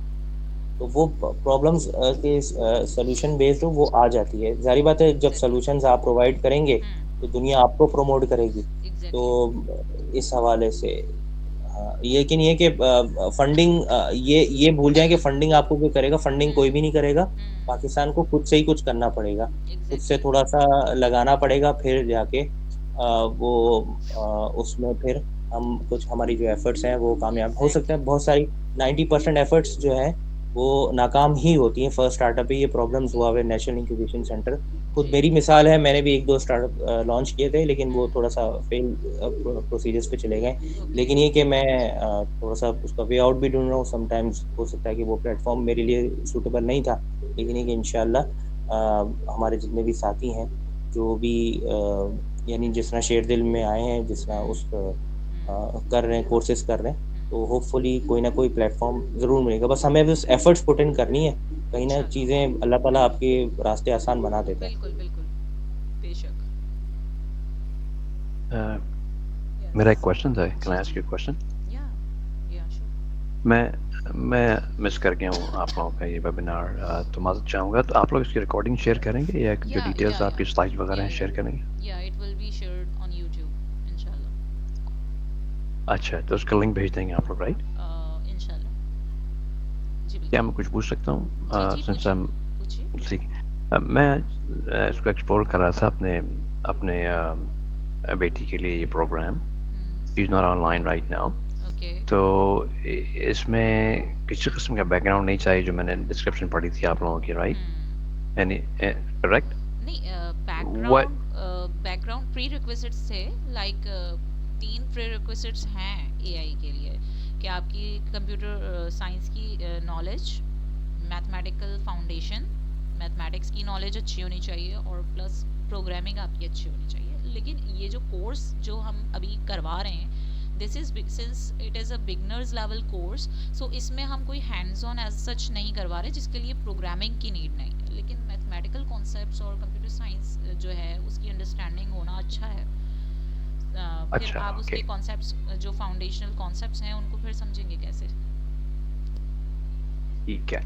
तो वो प्रॉब्लम्स के सॉल्यूशन बेस्ड हो वो आ जाती है जारी बात है जब एग्जैक्टली सॉल्यूशंस आप प्रोवाइड करेंगे तो दुनिया आपको प्रमोट करेगी तो एग्जैक्टली इस हवाले से हाँ लेकिन ये कि फंडिंग ये भूल जाएं कि फंडिंग आपको कोई करेगा फंडिंग कोई भी नहीं करेगा पाकिस्तान को खुद से ही कुछ करना पड़ेगा खुद से एग्जैक्टली थोड़ा सा लगाना पड़ेगा फिर जाके वो उसमें फिर हम कुछ हमारी जो एफर्ट्स हैं वो कामयाब हो सकते हैं बहुत सारी 90% एफर्ट्स जो है वो नाकाम ही होती हैं फर्स्ट स्टार्टअप पे ये प्रॉब्लम्स हुआ है नेशनल इंक्यूबेशन सेंटर खुद जी मेरी मिसाल है मैंने भी 1-2 स्टार्टअप लॉन्च किए थे लेकिन वो थोड़ा-सा फेल प्रोसीजर्स पे चले गए ओके लेकिन ये कि मैं थोड़ा-सा उसका वे आउट भी ढूँढ रहा हूँ समटाइम्स हो सकता है कि वो प्लेटफ़ॉर्म मेरे लिए सूटेबल नहीं था लेकिन ये कि इंशाल्लाह हमारे जितने भी साथी हैं जो भी यानी जिस तरह शेरदिल में आए हैं, जिस तरह उस कर रहे हैं, कोर्सेज कर रहे हैं, तो होपफुली कोई ना कोई प्लेटफॉर्म ज़रूर मिलेगा। बस हमें बस एफर्ट्स पुट इन करनी है, कहीं ना अच्छा। चीज़ें अल्लाह ताला आपके रास्ते आसान बना देता है। बिल्कुल बिल्कुल बेशक। मेरा एक क्वेश्चन था, can I ask you question? या श्योर। मैं मिस कर गया हूँ आप लोगों का ये वेबिनार, तो माज़रत चाहूँगा। तो आप लोग इसकी रिकॉर्डिंग शेयर करेंगे या जो डिटेल्स आपकी स्लाइड्स वगैरह हैं शेयर करेंगे? या it will be shared on YouTube इंशाल्लाह। अच्छा, तो उसका लिंक भेज देंगे आप लोग, राइट? इंशाल्लाह जी बिल्कुल। क्या मैं कुछ पूछ सकता हूँ? जी, सिंस पूछिए। ठीक, मैं इसको एक्सप्लोर कर रहा था अपने बेटी के लिए ये program. She is not online right now, okay. तो इसमें किसी किस्म का बैकग्राउंड नहीं चाहिए, जो मैंने डिस्क्रिप्शन पढ़ी थी आप लोगों की, राइट? यानी करेक्ट? नहीं, What- बैकग्राउंड प्री रिक्विजिट्स थे, लाइक 3 प्री रिक्विजिट्स हैं एआई के लिए कि आपकी कंप्यूटर साइंस की नॉलेज, मैथमेटिकल फाउंडेशन, मैथमेटिक्स की नॉलेज अच्छी होनी चाहिए और प्लस प्रोग्रामिंग आपकी अच्छी होनी चाहिए। लेकिन ये जो कोर्स जो हम अभी करवा रहे हैं, this is since it is a beginners level course, so इसमें हम कोई हैंड्स ऑन एज सच नहीं करवा रहे जिसके लिए प्रोग्रामिंग की नीड नहीं है। लेकिन मैथमेटिकल कॉन्सेप्ट्स और कंप्यूटर साइंस जो है उसकी अंडरस्टैंडिंग होना अच्छा है। फिर अच्छा, आप उसके okay. कॉन्सेप्ट्स जो फाउंडेशनल कॉन्सेप्ट्स हैं उनको फिर समझेंगे कैसे। ठीक है।